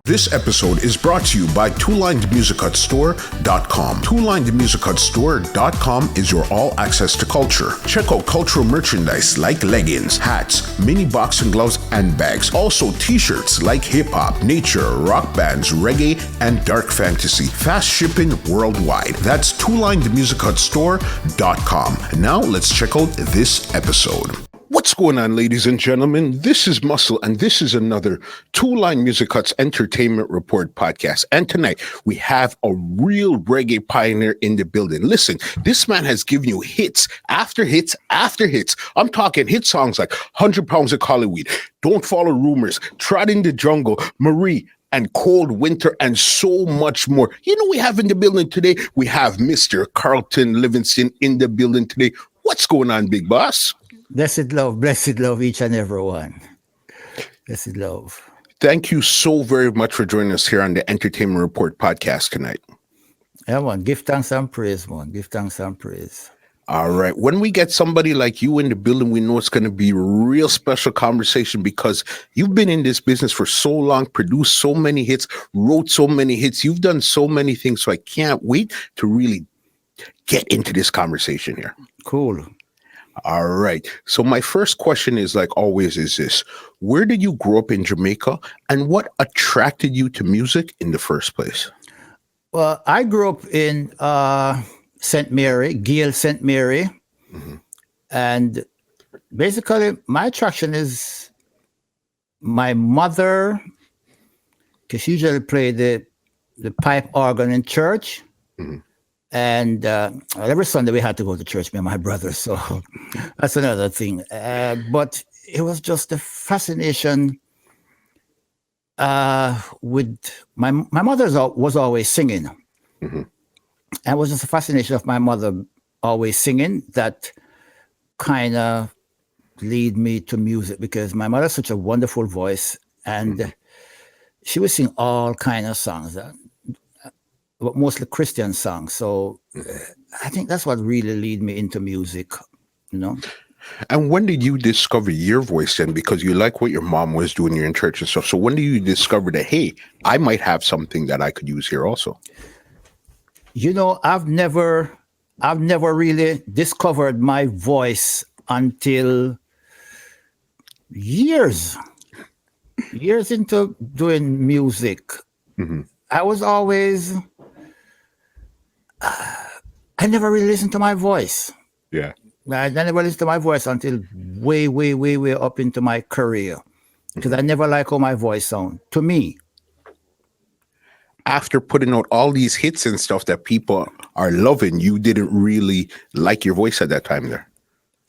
This episode is brought to you by TwoLinedMusicHutStore.com. TwoLinedMusicHutStore.com is your all-access to culture. Check out cultural merchandise like leggings, hats, mini boxing gloves, and bags. Also t-shirts like hip-hop, nature, rock bands, reggae, and dark fantasy. Fast shipping worldwide. That's TwoLinedMusicHutStore.com. Now let's check out this episode. What's going on, ladies and gentlemen? This is Muscle, and this is another Two Line Music Hut's Entertainment Report podcast. And tonight, we have a real reggae pioneer in the building. Listen, this man has given you hits after hits after hits. I'm talking hit songs like 100 Pounds of Collyweed, Don't Follow Rumors, Trot in the Jungle, Marie, and Cold Winter, and so much more. You know, we have in the building today, we have Mr. CARLTON Livingston in the building today. What's going on, big boss? Blessed love, each and every one. Blessed love. Thank you so very much for joining us here on the Entertainment Report podcast tonight. Yeah, man. Give thanks and praise, man. Give thanks and praise. All right. When we get somebody like you in the building, we know it's going to be a real special conversation because you've been in this business for so long, produced so many hits, wrote so many hits. You've done so many things. So I can't wait to really get into this conversation here. Cool. All right. So my first question is, like always, is this: where did you grow up in Jamaica, and what attracted you to music in the first place? Well, I grew up in St. Mary, Gael St. Mary. Mm-hmm. And basically my attraction is my mother, because she usually played the pipe organ in church. Mm-hmm. And every Sunday we had to go to church, me and my brother. So that's another thing. But it was just a fascination with my mother was always singing. Mm-hmm. And it was just a fascination of my mother always singing that kind of lead me to music, because my mother has such a wonderful voice, and mm-hmm. she would sing all kind of songs. But mostly Christian songs. So I think that's what really lead me into music, you know. And when did you discover your voice then? Because you like what your mom was doing, you're in church and stuff. So when did you discover that, hey, I might have something that I could use here also? You know, I've never really discovered my voice until years into doing music. Mm-hmm. I was always... I never really listened to my voice. Yeah. I never listened to my voice until way up into my career, because I never liked how my voice sounded to me. After putting out all these hits and stuff that people are loving, you didn't really like your voice at that time there?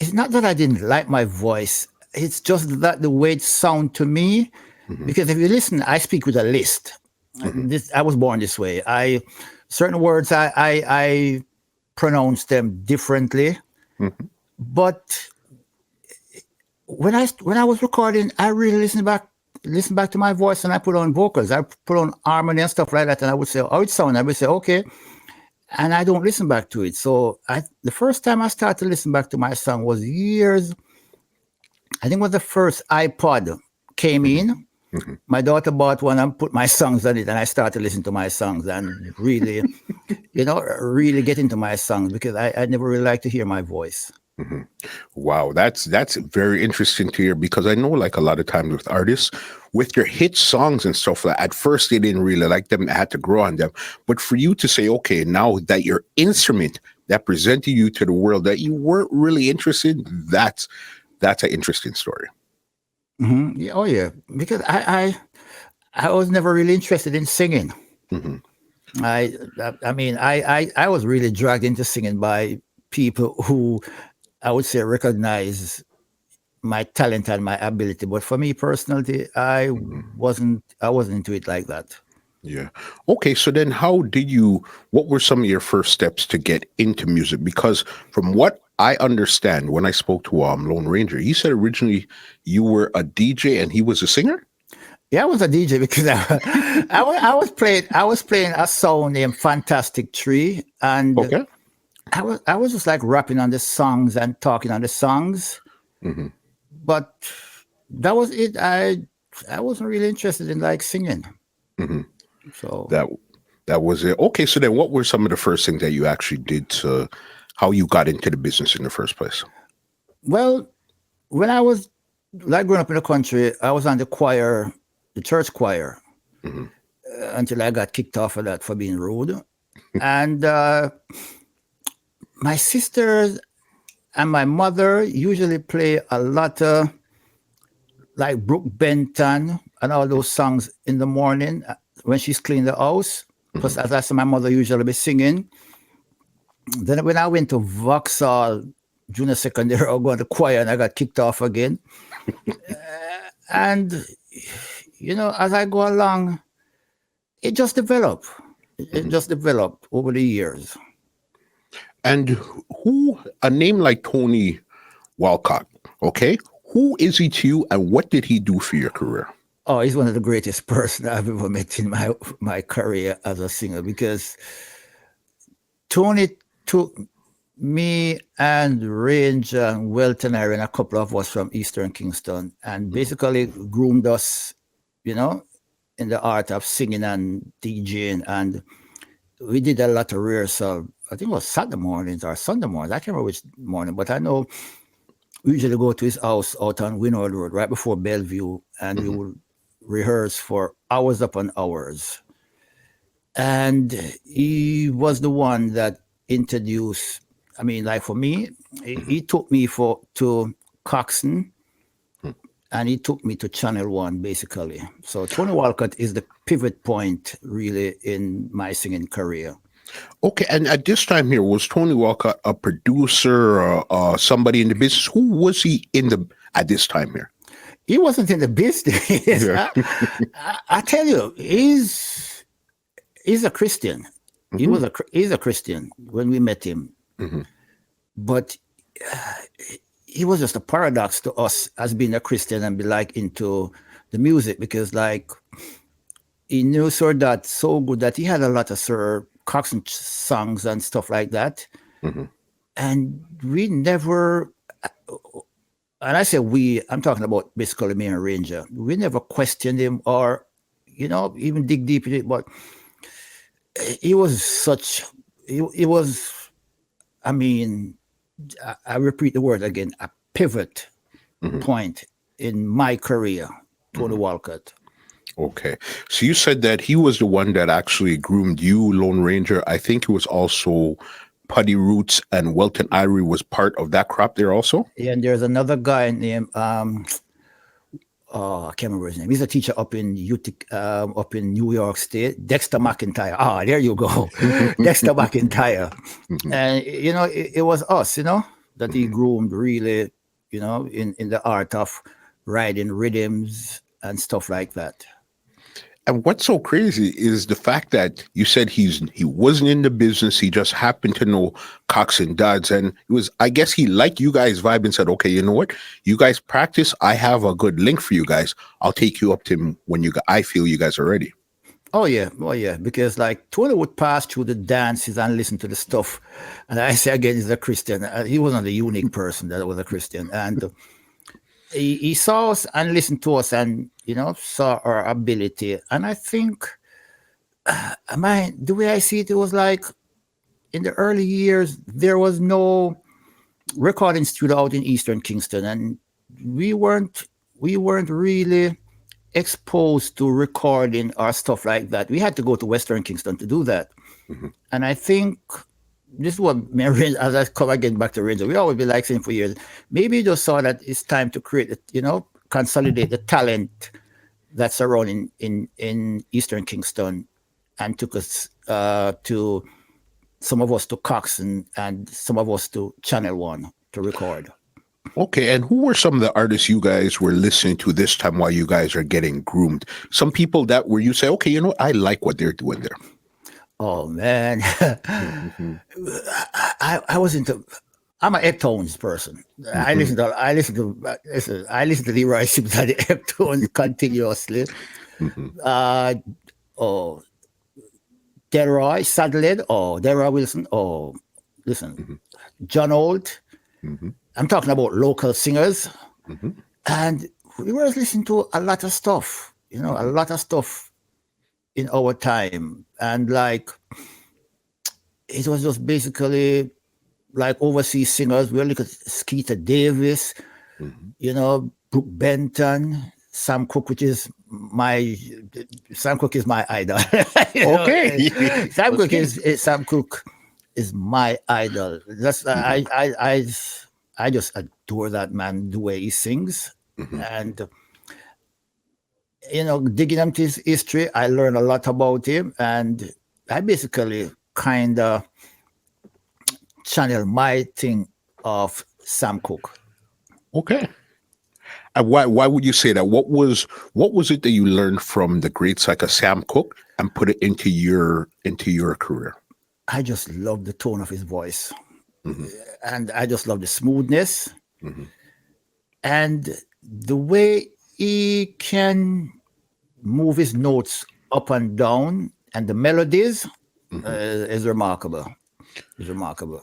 It's not that I didn't like my voice. It's just that the way it sounded to me, mm-hmm. because if you listen, I speak with a list. Mm-hmm. I was born this way. Certain words I pronounce them differently, mm-hmm. but when I was recording, I really listened back to my voice, and I put on vocals. I put on harmony and stuff like that, and I would say, "Oh, it sounds." I would say, "Okay," and I don't listen back to it. So the first time I started to listen back to my song was years. I think it was the first iPod came in. Mm-hmm. My daughter bought one and put my songs on it, and I started listening to my songs and really, really get into my songs, because I never really liked to hear my voice. Mm-hmm. Wow, that's very interesting to hear, because I know, like, a lot of times with artists, with your hit songs and stuff, like, at first they didn't really like them, they had to grow on them. But for you to say, okay, now that your instrument that presented you to the world that you weren't really interested in, that's an interesting story. Mm-hmm. Yeah, oh yeah, because I was never really interested in singing. Mm-hmm. I was really dragged into singing by people who I would say recognize my talent and my ability, but for me personally, I wasn't into it like that. Yeah. Okay. So then what were some of your first steps to get into music? Because from what I understand, when I spoke to Lone Ranger, he said originally you were a DJ and he was a singer? Yeah, I was a DJ because I was playing a song named Fantastic Tree, and okay. I was just like rapping on the songs and talking on the songs. Mm-hmm. But that was it. I wasn't really interested in like singing. Mm-hmm. So That that was it. Okay, so then what were some of the first things that you actually did to how you got into the business in the first place? well, when I was like growing up in the country, I was on the choir, the church choir, Hmm. until I got kicked off of that for being rude. And my sisters and my mother usually play a lot of like Brooke Benton and all those songs in the morning when she's cleaning the house. Because as I said, my mother usually be singing. Then when I went to Vauxhall junior secondary, I going to choir and I got kicked off again. And as I go along, it just developed. It just developed over the years. And who, a name like Tony Walcott, okay? Who is he to you and what did he do for your career? Oh, he's one of the greatest person I've ever met in my career as a singer, because Tony took me and Range and Welton and a couple of us from Eastern Kingston and basically groomed us, in the art of singing and DJing. And we did a lot of rehearsal. I think it was Saturday mornings or Sunday mornings. I can't remember which morning, but I know we usually go to his house out on Winwood Road right before Bellevue, and we would rehearse for hours upon hours. And he was the one that introduced, I mean, like for me, he took me to Coxsone, and he took me to Channel One, basically. So Tony Walcott is the pivot point, really, in my singing career. Okay, and at this time here, was Tony Walcott a producer or somebody in the business? Who was he at this time here? He wasn't in the business. Yeah. I tell you, he's a Christian. He's a Christian when we met him. But he was just a paradox to us as being a Christian and be like into the music, because like he knew Sir that so good that he had a lot of Sir Coxsone songs and stuff like that. And we never, and I say we, I'm talking about basically me and Ranger, we never questioned him or, even dig deep in it. But he was he was, I mean, I repeat the word again, a pivot point in my career, Tony Walcott. Okay. So you said that he was the one that actually groomed you, Lone Ranger. I think it was also Putty Roots and Welton Irie was part of that crop there also? Yeah, and there's another guy named, I can't remember his name. He's a teacher up in New York State, Dexter McIntyre. Ah, there you go. Dexter McIntyre. And, it was us, that he groomed really, in the art of writing rhythms and stuff like that. And what's so crazy is the fact that you said he wasn't in the business. He just happened to know Cox and Dodds. And I guess he liked you guys' vibe and said, okay, you know what? You guys practice. I have a good link for you guys. I'll take you up to him when I feel you guys are ready. Oh yeah. Because like Tony would pass through the dances and listen to the stuff. And I say again, he's a Christian. He wasn't the unique person that was a Christian. And he saw us and listened to us and, saw our ability. And I think, the way I see it, it was like in the early years, there was no recording studio out in Eastern Kingston. And we weren't really exposed to recording or stuff like that. We had to go to Western Kingston to do that. And I think this is what as I come again back to Ranger, we always be like saying for years, maybe just saw that it's time to create, consolidate the talent that's around in Eastern Kingston, and took us to some of us to Coxsone and some of us to Channel One to record. Okay, and who were some of the artists you guys were listening to this time while you guys are getting groomed? Some people that where you say, okay, I like what they're doing there. Oh man, I was I'm an Eptones person. I listen to Leroy Sims and the Eptones continuously. Delroy Sadled, Delroy Wilson, listen, John Holt. I'm talking about local singers. And we were listening to a lot of stuff, a lot of stuff in our time. And like, it was just basically like overseas singers. We were looking at Skeeter Davis, Mhm. Brooke Benton, Sam Cooke, Sam Cooke is my idol. Okay. Sam Cooke Okay. Sam Cooke is my idol. That's Mhm. I just adore that man, the way he sings. Mhm. And digging into his history, I learned a lot about him, and I basically kind of channel my thing of Sam Cooke. Okay. And why would you say that? What was it that you learned from the greats like a Sam Cooke and put it into your career? I just love the tone of his voice, Hmm. and I just love the smoothness Hmm. and the way he can move his notes up and down, and the melodies Hmm. is remarkable. Is remarkable.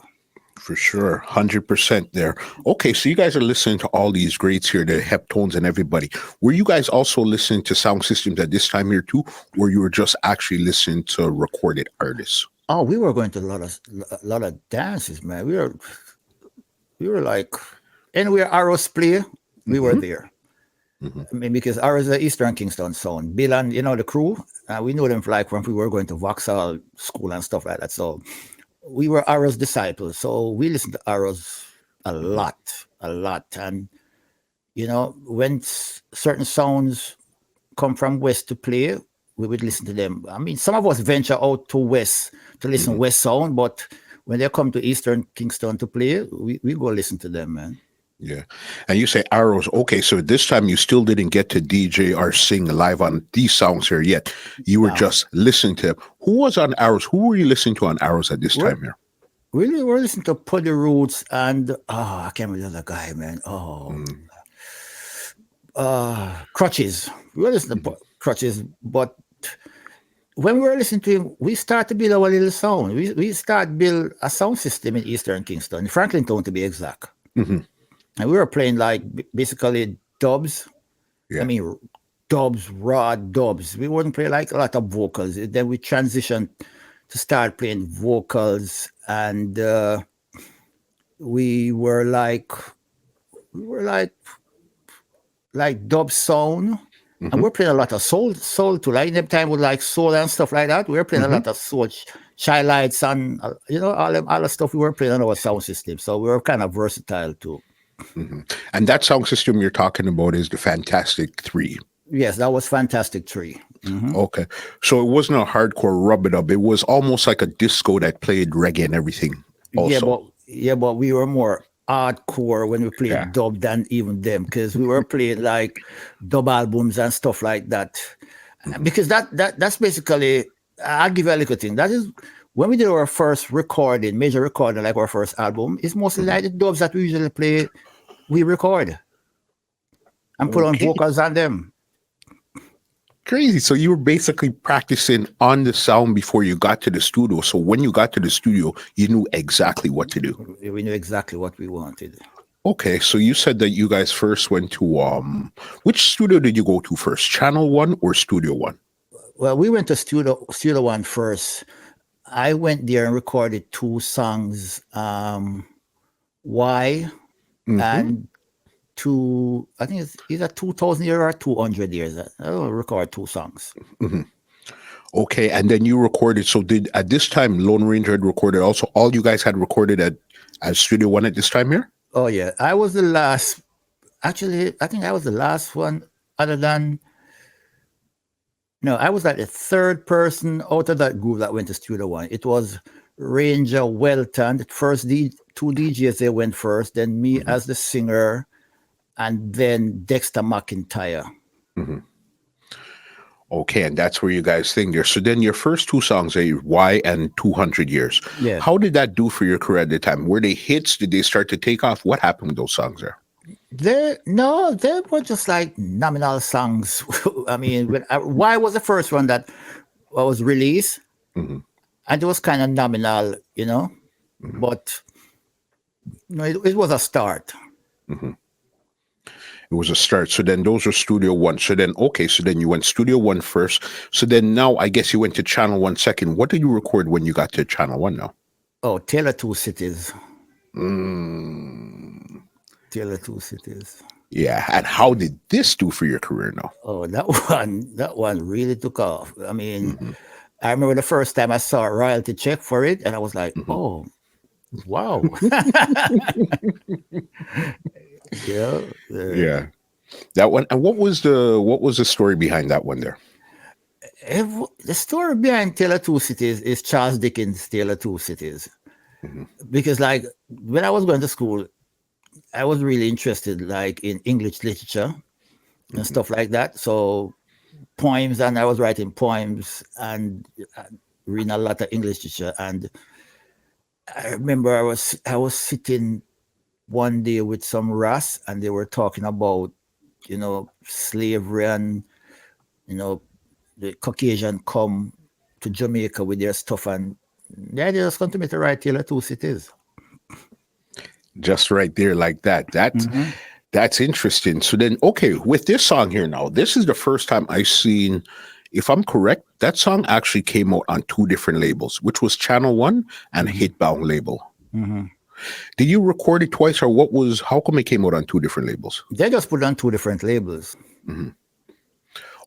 For sure, 100% there. Okay, so you guys are listening to all these greats here, the Heptones and everybody. Were you guys also listening to sound systems at this time here too, or you were just actually listening to recorded artists? Oh, we were going to a lot of dances, man. We were like anywhere Arrows play, we were Hmm. there. Hmm. I mean, because Arrows is the Eastern Kingston sound. Bill and the crew, we know them like when we were going to Vauxhall School and stuff like that. So we were Arrows disciples. So we listened to Arrows a Hmm. lot, a lot. And when certain sounds come from West to play, we would listen to them. I mean, some of us venture out to West to listen Hmm. West sound, but when they come to Eastern Kingston to play, we go listen to them, man. Yeah. And you say arrows. Okay, so this time you still didn't get to DJ or sing live on these songs here yet. You were Now, just listening to them. Who was on arrows? Who were you listening to on arrows at this we're time here? we're listening to Puddy Roots and I can't remember the other guy, man. Oh, Mm. Crutches. We were listening to Mhm. Crutches, but when we were listening to him, we start to build our little sound. We start build a sound system in Eastern Kingston, Franklin Town to be exact. Mhm. And we were playing like basically dubs. I Yeah. mean, dubs, raw dubs. We wouldn't play like a lot of vocals. Then we transitioned to start playing vocals, and we were like we were like dub sound. And Mhm. we're playing a lot of soul too. Like in that time with like soul and stuff like that. We were playing a Mhm. lot of soul, child lights and all the stuff we were playing on our sound system. So we were kind of versatile too. Mhm. And that sound system you're talking about is the Fantastic Three. Yes, that was Fantastic Tree. Hmm. Okay. So it wasn't a hardcore rub it up. It was almost like a disco that played reggae and everything Yeah, also. but we were more hardcore when we Yeah. played dub than even them because we were playing like dub albums and stuff like that. Mhm. Because that's basically, I'll give you a little thing. That is when we did our first recording, major recording, like our first album. It's mostly Mhm. like the dubs that we usually play. We record and put on Okay. vocals on them. Crazy. So you were basically practicing on the sound before you got to the studio. So when you got to the studio, you knew exactly what to do. We knew exactly what we wanted. Okay, so you said that you guys first went to which studio did you go to first? Channel 1 or Studio 1? Well, we went to Studio One first. I went there and recorded two songs. Why Mhm. and two, I think it's either 2000 years or 200 years. I will record two songs. Mhm. Okay, and then you recorded. So did at this time Lone Ranger had recorded also? All you guys had recorded at Studio 1 at this time here? Oh yeah, I was the last. Actually, I think I was the last one. Other than no, I was like the third person out of that group that went to Studio One. It was Ranger Welton, the first two DJs. They went first, then me Mhm. as the singer, and then Dexter McIntyre. Mhm. Okay, and that's where you guys sing there. So then your first two songs are Why and 200 Years. Yeah. How did that do for your career at the time? Were they hits? Did they start to take off? What happened with those songs there? They were just like nominal songs. I mean, Why was the first one that was released, Mhm. and it was kind of nominal, Mhm. but it was a start. Mhm. It was a start. So then those were Studio One. So then, okay, so then you went Studio One first. So then now I guess you went to Channel One second. What did you record when you got to Channel One now? Oh, Taylor Two Cities. Mm, Taylor Two Cities. yeah. And how did this do for your career now? Oh, that one really took off. I mean, Hmm. I remember the first time I saw a royalty check for it, and I was like, Hmm. oh, wow. Yeah. Yeah. That one. And what was the story behind that one there? The story behind Taylor Two Cities is Charles Dickens' Taylor Two Cities. Hmm. Because like when I was going to school, I was really interested like in English literature and Hmm. stuff like that. So poems, and I was writing poems and reading a lot of English literature. And I remember I was sitting one day with some Ras, and they were talking about slavery, and you know the Caucasian come to Jamaica with their stuff, and the idea just come to me to write Taylor Two Cities. Just right there, like that. Hmm. That's interesting. So then, okay, with this song here now, this is the first time I've seen, if I'm correct, that song actually came out on two different labels, which was Channel One and Hmm. Hitbound label. Hmm. Did you record it twice, or how come it came out on two different labels? They just put on two different labels. Hmm.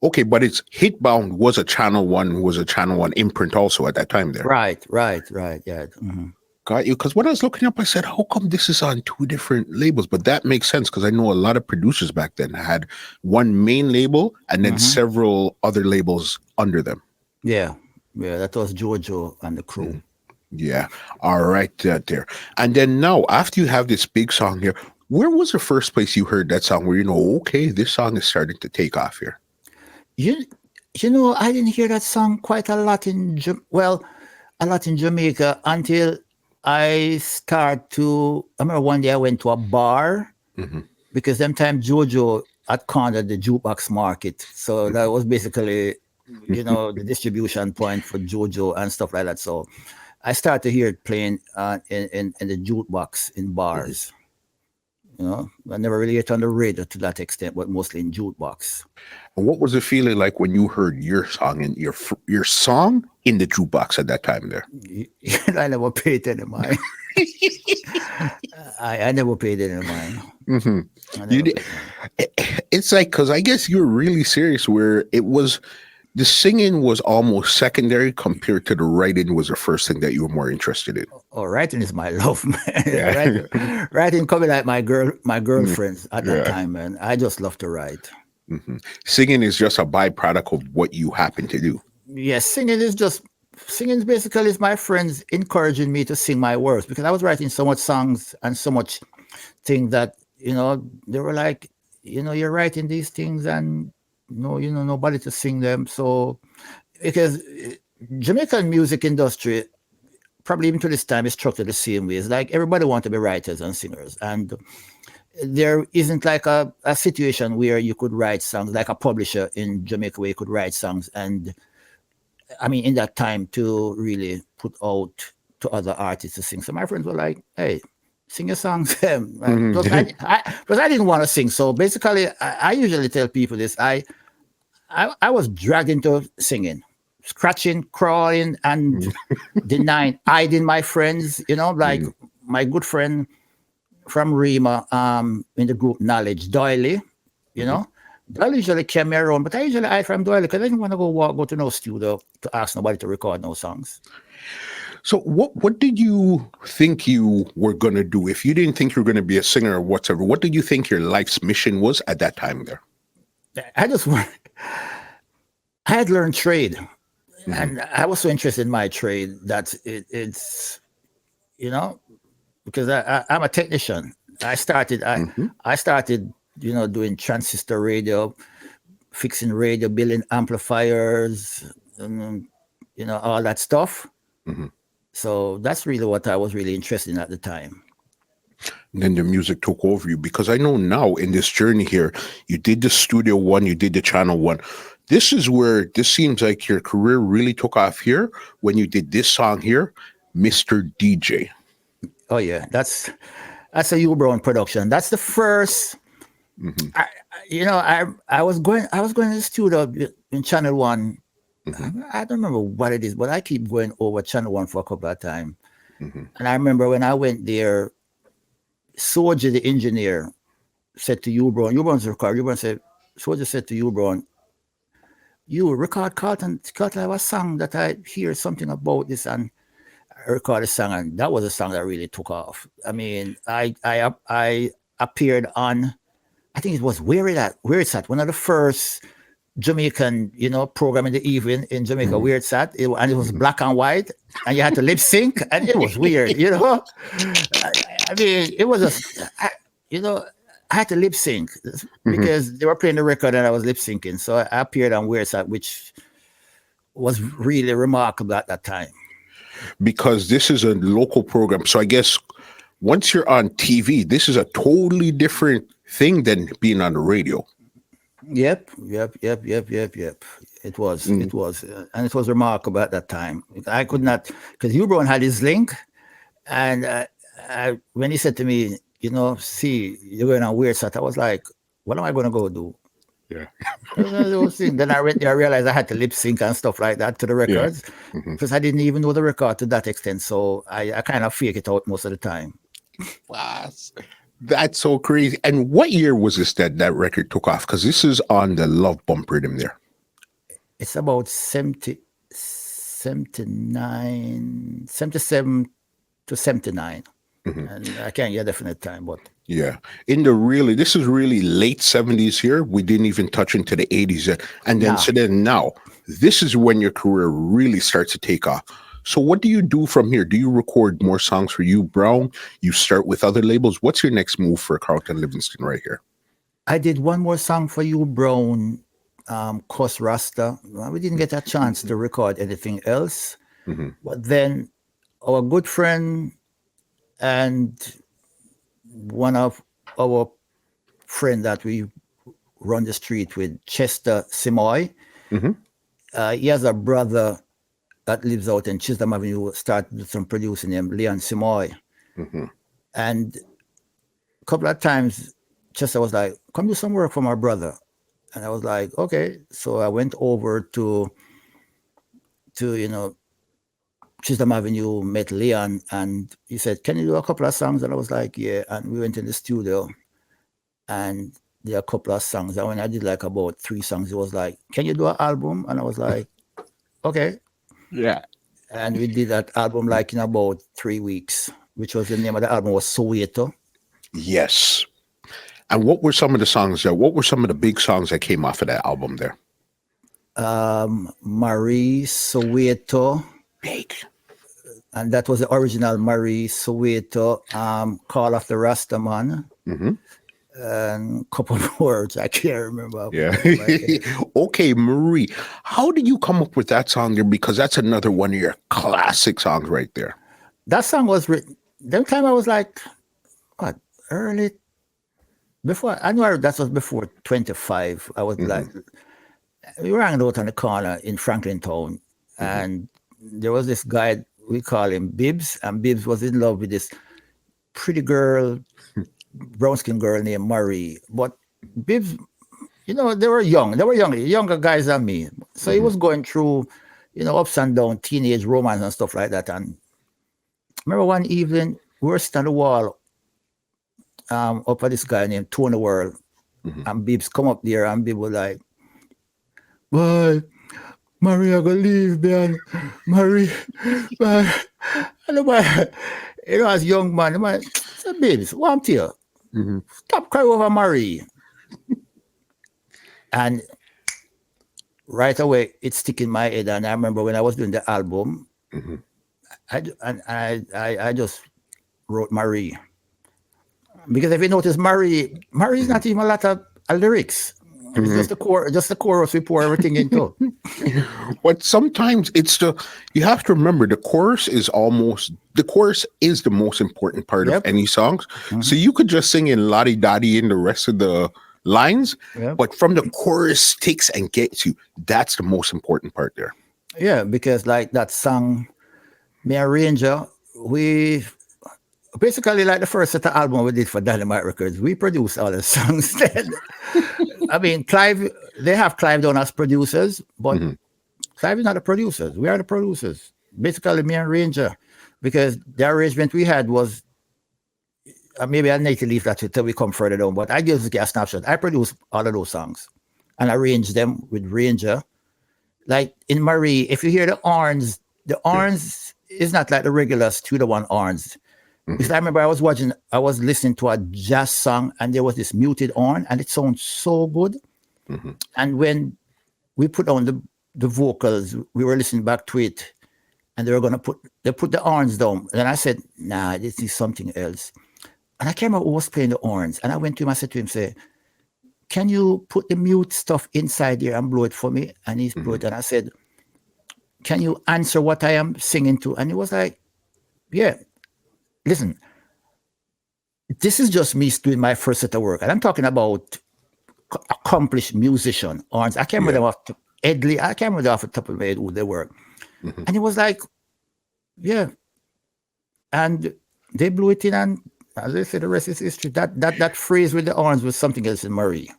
Okay, but it's Hitbound was a Channel One imprint also at that time there. Right, right, right. Yeah. Hmm. Got you. Because when I was looking up, I said, how come this is on two different labels? But that makes sense because I know a lot of producers back then had one main label and then Hmm. several other labels under them. Yeah, yeah. That was Jojo and the crew. Mhm. Yeah. All right, there. And then now, after you have this big song here, where was the first place you heard that song where you know, okay, this song is starting to take off here? You, I didn't hear that song quite a lot a lot in Jamaica until I remember one day I went to a bar Hmm. because them time Jojo had cornered the jukebox market. So that was basically, the distribution point for Jojo and stuff like that. So I started to hear it playing in the jukebox in bars. I never really get on the radio to that extent, but mostly in jukebox. And what was the feeling like when you heard your song and your song in the jukebox at that time there? I never paid any mind. I never paid any mind. Hmm. I You never did. paid mind. It's like because I guess you were really serious. Where it was, the singing was almost secondary compared to the writing was the first thing that you were more interested in. Oh, writing is my love, man. Yeah. Writing coming like my Mm, girlfriends at that yeah. time, man. I just love to write. Hmm. Singing is just a byproduct of what you happen to do. Yes, singing basically is my friends encouraging me to sing my words because I was writing so much songs and so much things that they were like, you're writing these things and nobody to sing them. So because Jamaican music industry probably even to this time is structured the same way. It's like everybody wants to be writers and singers, and there isn't like a situation where you could write songs like a publisher in Jamaica where you could write songs and I mean in that time to really put out to other artists to sing. So my friends were like, "Hey, sing a song." Plus Mhm. I didn't want to sing. So basically, I usually tell people this. I was dragged into singing, scratching, crawling, and denying, hiding my friends. Like Mhm. my good friend from Rima, in the group Knowledge, Doily. You Mhm. know, Doily usually came around, but I usually hide from Doily because I didn't want to go to no studio to ask nobody to record no songs. So what did you think you were gonna do if you didn't think you were gonna be a singer or whatever? What did you think your life's mission was at that time there? I just want. I had learned trade, Hmm. and I was so interested in my trade that it's you know because I'm a technician. I started I Hmm. I started doing transistor radio, fixing radio, building amplifiers, and all that stuff. Hmm. So that's really what I was really interested in at the time. Then the music took over you because I know now in this journey here, you did the Studio One, you did the Channel One. This is where this seems like your career really took off here when you did this song here, Mr. DJ. Oh yeah, that's a U Brown production. That's the first Mm-hmm. I was going to the studio in Channel One. Mm-hmm. I don't remember what it is, but I keep going over Channel One for a couple of times. Mm-hmm. And I remember when I went there, Soldier, the engineer, said to U-Brown's record. U-Brown said, Soldier said to U-Brown, you record Carlton have a song that I hear something about this, and I recorded a song, and that was a song that really took off. I mean, I appeared on, I think it was Where It's At, one of the first Jamaican, program in the evening in Jamaica, Mm-hmm. Where It's At, and it was black and white, and you had to lip sync, and it was weird, I mean, it was I had to lip sync because they were playing the record and I was lip syncing. So I appeared on Where It's At, which was really remarkable at that time. Because this is a local program. So I guess once you're on TV, this is a totally different thing than being on the radio. Yep. It was, and it was remarkable at that time. I could not, because U-Brown had his link, and when he said to me, see, you're going on Weird Sat, I was like, what am I going to go do? Yeah. Then I realized I had to lip sync and stuff like that to the records, because I didn't even know the record to that extent. So I kind of fake it out most of the time. Wow. That's so crazy. And what year was this that record took off? Because this is on the Love Bump rhythm there. It's about 79, 77 to 79. And I can't get a definite time, but yeah, this is really late 70s here. We didn't even touch into the 80s yet. And then now, this is when your career really starts to take off. So what do you do from here? Do you record more songs for U-Brown? You start with other labels? What's your next move for Carlton Livingston right here? I did one more song for U-Brown, Cos Rasta. We didn't get a chance to record anything else. But then our good friend and one of our friend that we run the street with, Chester Simoy, he has a brother that lives out in Chisholm Avenue, started some producing him, Leon Simoy. And a couple of times, Chester was like, come do some work for my brother. And I was like, okay. So I went over to Chisholm Avenue, met Leon, and he said, can you do a couple of songs? And I was like, yeah. And we went in the studio and did a couple of songs. And when I did like about 3 songs, he was like, can you do an album? And I was like, okay. Yeah. And we did that album like in about 3 weeks, which was the name of the album was Soweto. Yes. And what were some of the songs there? What were some of the big songs that came off of that album there? Marie, Soweto. Big. And that was the original Marie, Soweto, Call of the Rastaman. And a couple of words I can't remember. Yeah. Okay, Marie. How did you come up with that song there? Because that's another one of your classic songs right there. That song was written, that time I was like, early, before, I know that was before 25. I was like, we were hanging out on the corner in Franklin Town, and there was this guy, we call him Bibbs, and Bibbs was in love with this pretty girl, brown-skinned girl named Marie. But Bibbs, they were younger guys than me. So he was going through, ups and downs, teenage romance and stuff like that. And I remember one evening, we were sitting on the wall up at this guy named Tony World. And Bibbs come up there, and Bibbs was like, boy, Marie, I gonna leave, man. Marie, man. And the boy, as a young man, the man said, Bibbs, what I'm to you? Stop crying over Marie. And right away, it stick in my head. And I remember when I was doing the album, I just wrote Marie. Because if you notice, Marie is not even a lot of lyrics. It's just the chorus we pour everything into. But sometimes you have to remember the chorus is the most important part of any songs. So you could just sing in lottie-dottie in the rest of the lines, but from the chorus takes and gets you, that's the most important part there. Yeah, because like that song, Me Arranger, a basically like the first set of album we did for Dynamite Records, we produced all the songs. Then, I mean, Clive, they have Clive down as producers, but Clive is not the producers. We are the producers. Basically, me and Ranger, because the arrangement we had was maybe I need to leave that till we come further down. But I just get a snapshot. I produced all of those songs and arranged them with Ranger. Like in Marie, if you hear the horns is not like the regular Studio One horns. Because I remember I was listening to a jazz song and there was this muted horn and it sounds so good. And when we put on the vocals, we were listening back to it and they put the horns down. And I said, nah, this is something else. And I came out who was playing the horns. And I went to him, I said to him, say, can you put the mute stuff inside here and blow it for me? And he blew it. And I said, can you answer what I am singing to? And he was like, yeah, listen, this is just me doing my first set of work. And I'm talking about accomplished musician. Horns. I can't remember them off Edley. I can't remember off the top of my head who they were. And he was like, yeah. And they blew it in, and as I said, the rest is history. That phrase with the horns was something else in Marie.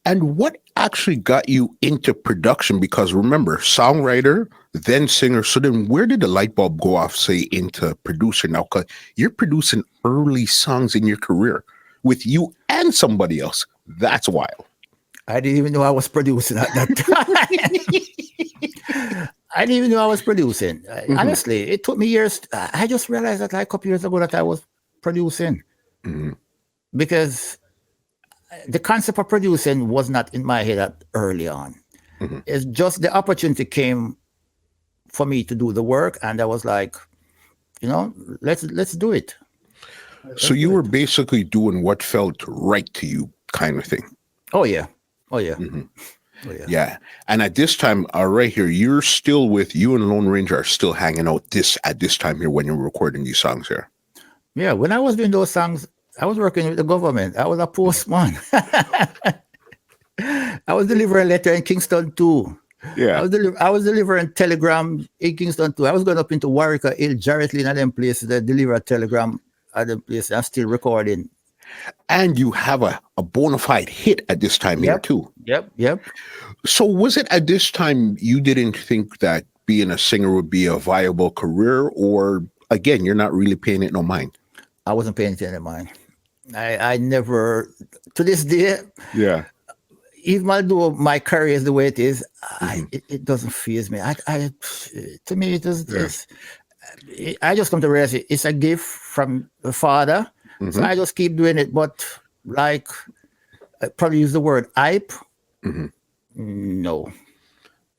And what actually got you into production? Because remember, songwriter, then singer. So then where did the light bulb go off, say, into producer now? Because you're producing early songs in your career with you and somebody else. That's wild. I didn't even know I was producing at that time. I didn't even know I was producing. Honestly, it took me years. I just realized that like a couple years ago that I was producing. Because the concept of producing was not in my head early on. It's just the opportunity came for me to do the work, and I was like, let's do it. So you were basically doing what felt right to you, kind of thing. Oh yeah. Yeah. And at this time, right here, you're still with you and Lone Ranger are still hanging out at this time here when you're recording these songs here. Yeah, when I was doing those songs, I was working with the government. I was a postman. I was delivering a letter in Kingston too. Yeah. I was delivering telegram in Kingston too. I was going up into Warwick Hill, Jarrett Lane, and them places that deliver a telegram at them places. I'm still recording. And you have a bona fide hit at this time here too. Yep. So was it at this time you didn't think that being a singer would be a viable career, or again, you're not really paying it no mind? I wasn't paying it any mind. I never, to this day, even although my career is the way it is, it doesn't faze me. To me, it does. I just come to realize it's a gift from the Father. So I just keep doing it. But like, I probably use the word hype. No.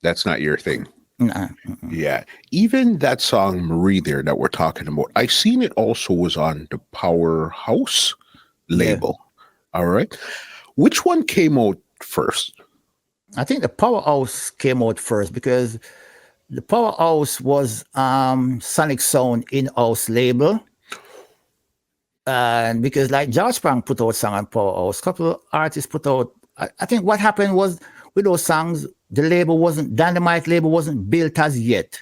That's not your thing. Nah. Yeah. Even that song, Marie, there that we're talking about, I seen it also was on the Powerhouse label. All right. Which one came out first? I think the Powerhouse came out first because the Powerhouse was Sonic Sound in-house label. And because like George Pang put out song on Powerhouse, a couple of artists put out, I think what happened was with those songs, the Dynamite label wasn't built as yet.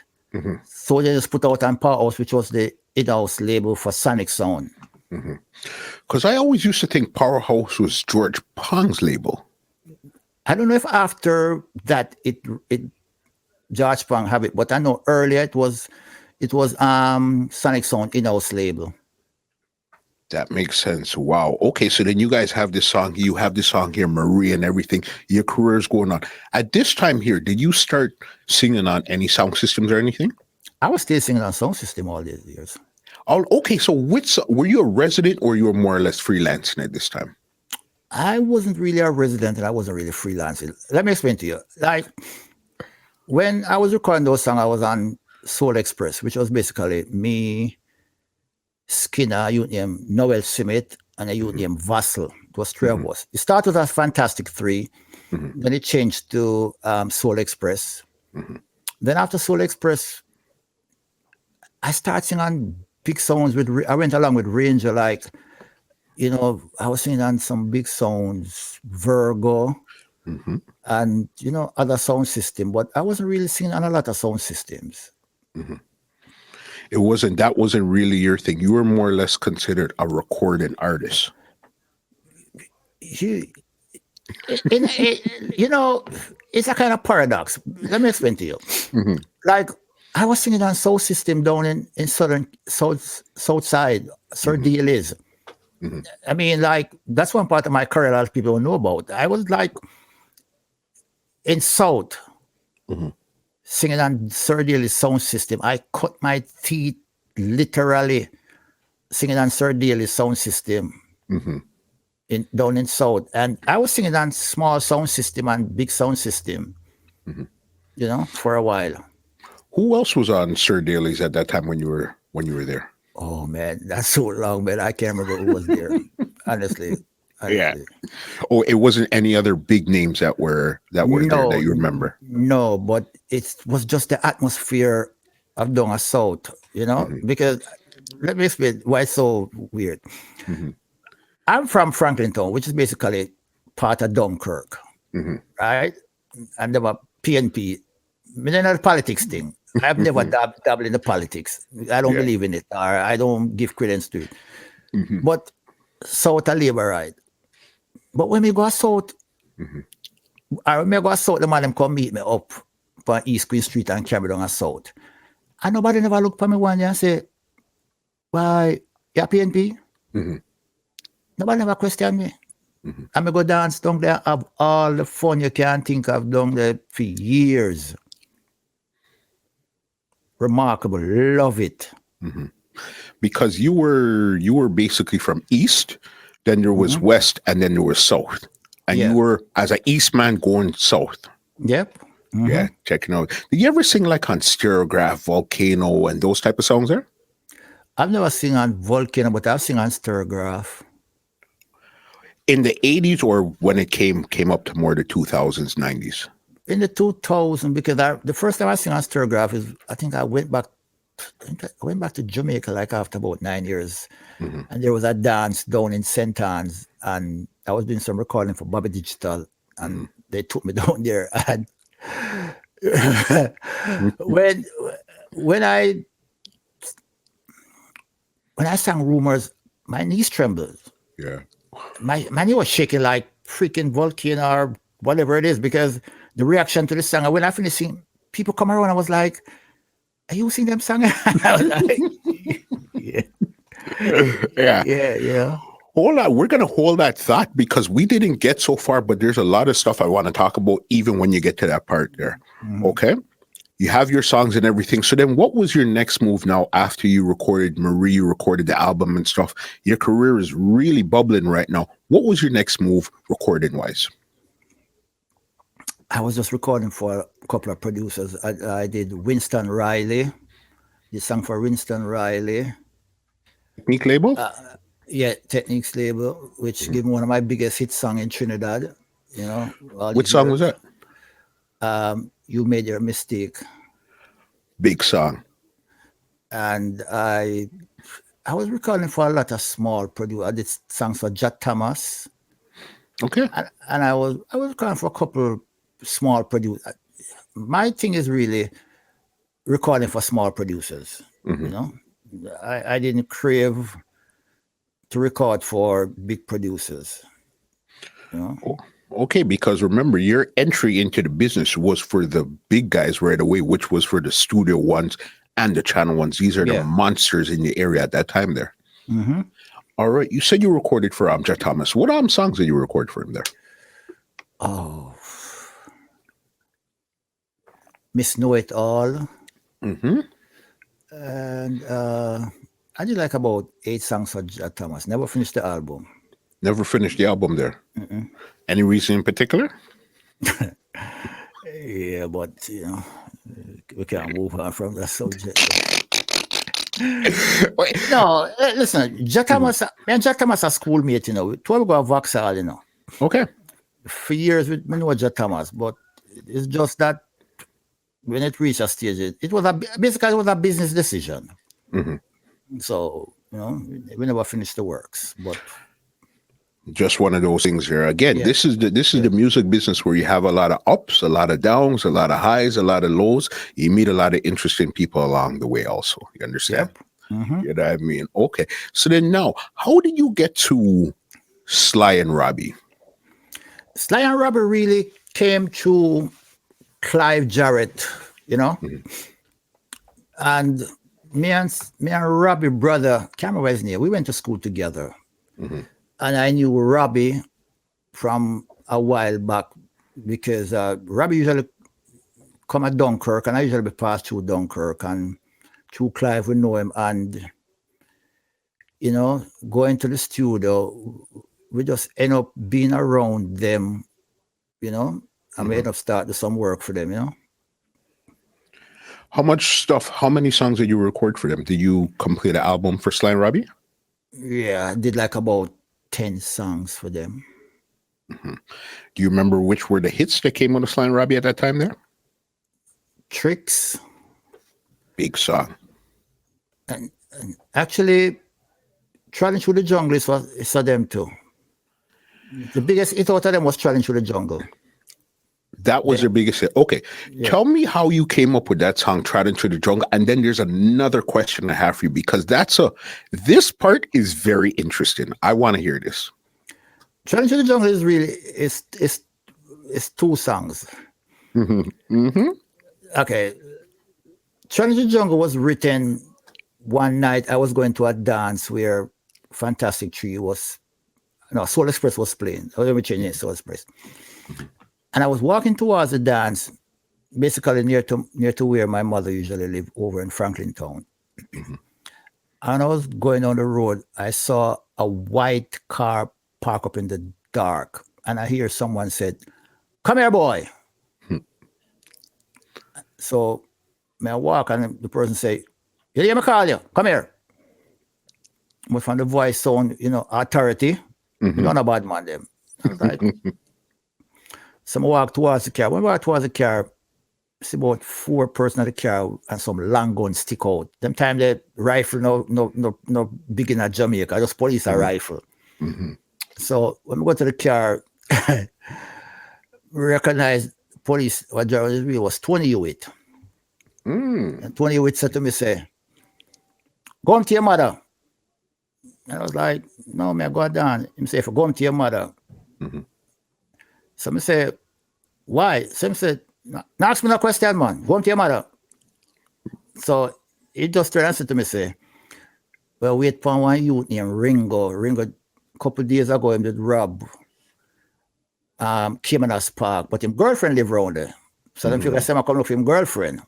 So they just put out on Powerhouse, which was the in-house label for Sonic Sound. Because I always used to think Powerhouse was George Pang's label. I don't know if after that it George Pang have it, but I know earlier it was Sonic Sound in-house label. That makes sense. Wow. Okay, so then you guys have this song. You have this song here, Marie, and everything. Your career is going on. At this time here, did you start singing on any sound systems or anything? I was still singing on sound system all these years. Okay, so were you a resident or you were more or less freelancing at this time? I wasn't really a resident and I wasn't really freelancing. Let me explain to you. Like, when I was recording those songs, I was on Soul Express, which was basically me, Skinner, a youth named Noel Simmet, and a youth named Vassal. It was three of us. It started as Fantastic Three, then it changed to Soul Express. Then after Soul Express, I started singing on big sounds I went along with Ranger, like, I was singing on some big sounds, Virgo, and, other sound system, but I wasn't really singing on a lot of sound systems. That wasn't really your thing. You were more or less considered a recording artist. You, you know, it's a kind of paradox. Let me explain to you. Mm-hmm. Like, I was singing on Soul System down in south side, Sir Mm-hmm. DL's. Mm-hmm. I mean, like, that's one part of my career a lot of people don't know about. I was like in South, Mm-hmm. singing on Sir DL's sound system. I cut my teeth literally singing on Sir DL's sound system. Mm-hmm. Down in South, and I was singing on small sound system and big sound system, Mm-hmm. you know, for a while. Who else was on Sir Daly's at that time when you were there? Oh man, that's so long, man. I can't remember who was there. honestly. Yeah. Oh, it wasn't any other big names that were there that you remember. No, but it was just the atmosphere of down South, you know, Mm-hmm. because let me explain why it's so weird. Mm-hmm. I'm from Franklinton, which is basically part of Dunkirk, Mm-hmm. right? And there were PNP. I mean, not a politics thing. I've never dabbled in the politics. I don't believe in it, or I don't give credence to it. Mm-hmm. But South a labor right. But when we go South, Mm-hmm. I remember go South, the man them come meet me up on East Queen Street and carry down a South. And nobody never look for me one day and say, why, you're PNP? Mm-hmm. Nobody never question me. Mm-hmm. And I go dance down there, have all the fun you can think of down there for years. Remarkable, love it. Mm-hmm. Because you were basically from East, then there was West, and then there was South. And you were, as an East man, going South. Yep. Mm-hmm. Yeah, checking out. Did you ever sing like on Stereograph, Volcano, and those type of songs there? I've never sing on Volcano, but I've sing on Stereograph. In the 80s or when it came up to more the 2000s, 90s? In the 2000s, because the first time I sang on Stereograph is, I think I went back to Jamaica like after about 9 years. Mm-hmm. And there was a dance down in St. Anne's, and I was doing some recording for Bobby Digital, and they took me down there. And when I sang Rumors, my knees trembled. Yeah. My knee was shaking like freaking volcano or whatever it is, because the reaction to the song. And when I finished singing, people come around. I was like, "Are you singing them song?" I was like, "Yeah." Hold on, we're gonna hold that thought because we didn't get so far, but there's a lot of stuff I want to talk about even when you get to that part there. Mm-hmm. Okay. You have your songs and everything. So then what was your next move now after you recorded Marie, you recorded the album and stuff? Your career is really bubbling right now. What was your next move recording wise? I was just recording for a couple of producers. I did Winston Riley, the song for Winston Riley. Technique label? Techniques label, which gave me one of my biggest hit songs in Trinidad. You know. Which song was that? You Made Your Mistake. Big song. And I was recording for a lot of small producers. I did songs for Jack Thomas. Okay. And I was recording for a couple small producers. My thing is really recording for small producers. Mm-hmm. You know, I didn't crave to record for big producers. You know. Oh. Okay, because remember, your entry into the business was for the big guys right away, which was for the studio ones and the channel ones. These are the monsters in the area at that time there. Mm-hmm. All right. You said you recorded for Jack Thomas. What songs did you record for him there? Oh, Miss Know It All. Mm-hmm. And I did like about 8 songs for Jack Thomas. Never finished the album. Never finished the album there. Mm-mm. Any reason in particular? Yeah, but you know, we can't move on from that subject. No, listen, Jack Thomas, man, Jack Thomas a schoolmate, you know. 12 go Vauxhall, you know. Okay. For years we know Jack Thomas, but it's just that when it reached a stage, it was basically a business decision. Mm-hmm. So, you know, we never finished the works, but Just one of those things here. Again, Yeah. this is the music business where you have a lot of ups, a lot of downs, a lot of highs, a lot of lows. You meet a lot of interesting people along the way also. You understand? Yep. Mm-hmm. You know what I mean? Okay. So then now, how did you get to Sly and Robbie? Sly and Robbie really came to Clive Jarrett, you know, and me and Robbie brother, can't remember his name. We went to school together, and I knew Robbie from a while back because Robbie usually come at Dunkirk, and I usually be passed through Dunkirk, and through Clive we know him, and you know, going to the studio, we just end up being around them, you know, and we end up starting some work for them, you know. How many songs did you record for them? Did you complete an album for Sly and Robbie? Yeah, I did like about 10 songs for them. Do you remember which were the hits that came on the Sly and Robbie at that time there? Tricks. Big song. And actually, Traveling Through the Jungle is for them too. The biggest hit out of them was Traveling Through the Jungle. That was their biggest hit. Okay. Yeah. Tell me how you came up with that song, Traveling Through the Jungle. And then there's another question I have for you, because this part is very interesting. I want to hear this. Traveling Through the Jungle is really, it's 2 songs. Okay. Traveling Through the Jungle was written one night. I was going to a dance where Fantastic Tree Soul Express was playing. I was going to change it, Soul Express. And I was walking towards the dance, basically near to where my mother usually lived, over in Franklin Town. And I was going on the road. I saw a white car park up in the dark. And I hear someone said, "Come here, boy." So I walk, and the person say, "You hear me call you? Come here." But from the voice sound, you know, authority. Not a bad man, them. I was like, so I walk towards the car. When I walk towards the car, see about 4 persons in the car and some long guns stick out. Them time the rifle no big in Jamaica, just police a rifle. So when we go to the car, we recognize police, what was 20 Hewitt. And 20 Hewitt said to me, say, "Go home to your mother." And I was like, "No, man, go down." He said, "Go home to your mother." So I say, "Why?" So he said, "No, ask me no question, man. Go home to your mother." So he just turned and said to me, say, "Well, wait for one youth named Ringo. Ringo, a couple of days ago, him did rob Caymanas Park, but his girlfriend live around there. So then figure I say, I'm coming for him girlfriend.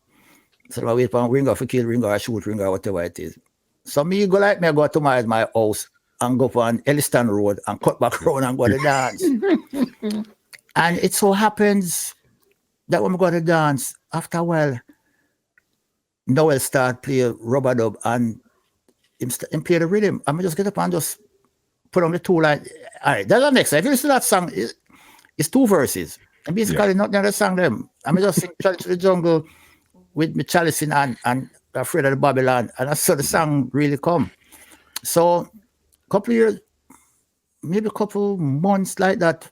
So I wait for Ringo, for kill Ringo, or shoot Ringo, or whatever it is." So me go to my house and go on Elliston Road and cut back road and go to dance. And it so happens that when we go to dance, after a while, Noel start play rubber dub and him play the rhythm. And I just get up and just put on the 2 line. All right, that's the next. If you listen to that song, it's 2 verses. And basically not another song them. I just sing Traveling Through the Jungle with me Chalice in hand and Afraid of the Babylon. And that's how the song really come. So a couple of years, maybe a couple months like that,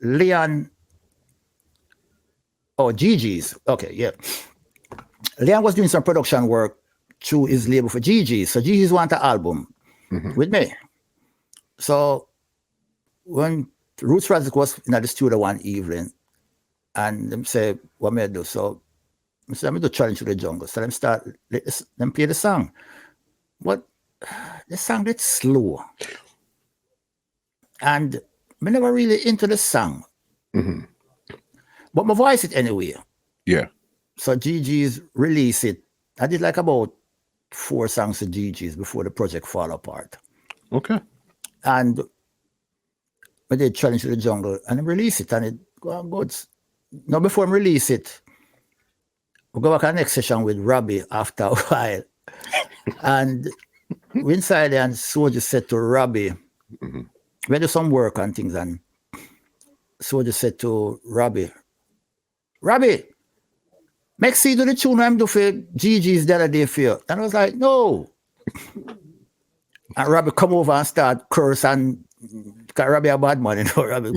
Leon, GG's. Okay, yeah. Leon was doing some production work through his label for GG's. So GG's want an album with me. So when Roots Radic was in the studio one evening, and them say, "What may I do?" So I said, "I'm going to Challenge Through the Jungle." So them play the song. But the song gets slow. And I never really into the song. But my voice it anyway. Yeah. So GG's release it. I did like about 4 songs to GG's before the project fall apart. Okay. And I did Challenge Through the Jungle and I release it, and it go good. Now before I release it, we go back to the next session with Robbie after a while. And we inside there, and Soldier said to Robbie, we do some work and things, and Soldier said to Robbie, make see do the tune I'm do for GG's the other day for you. And I was like, no. And Robbie come over and start curse and because Robbie a bad man, you know, Robbie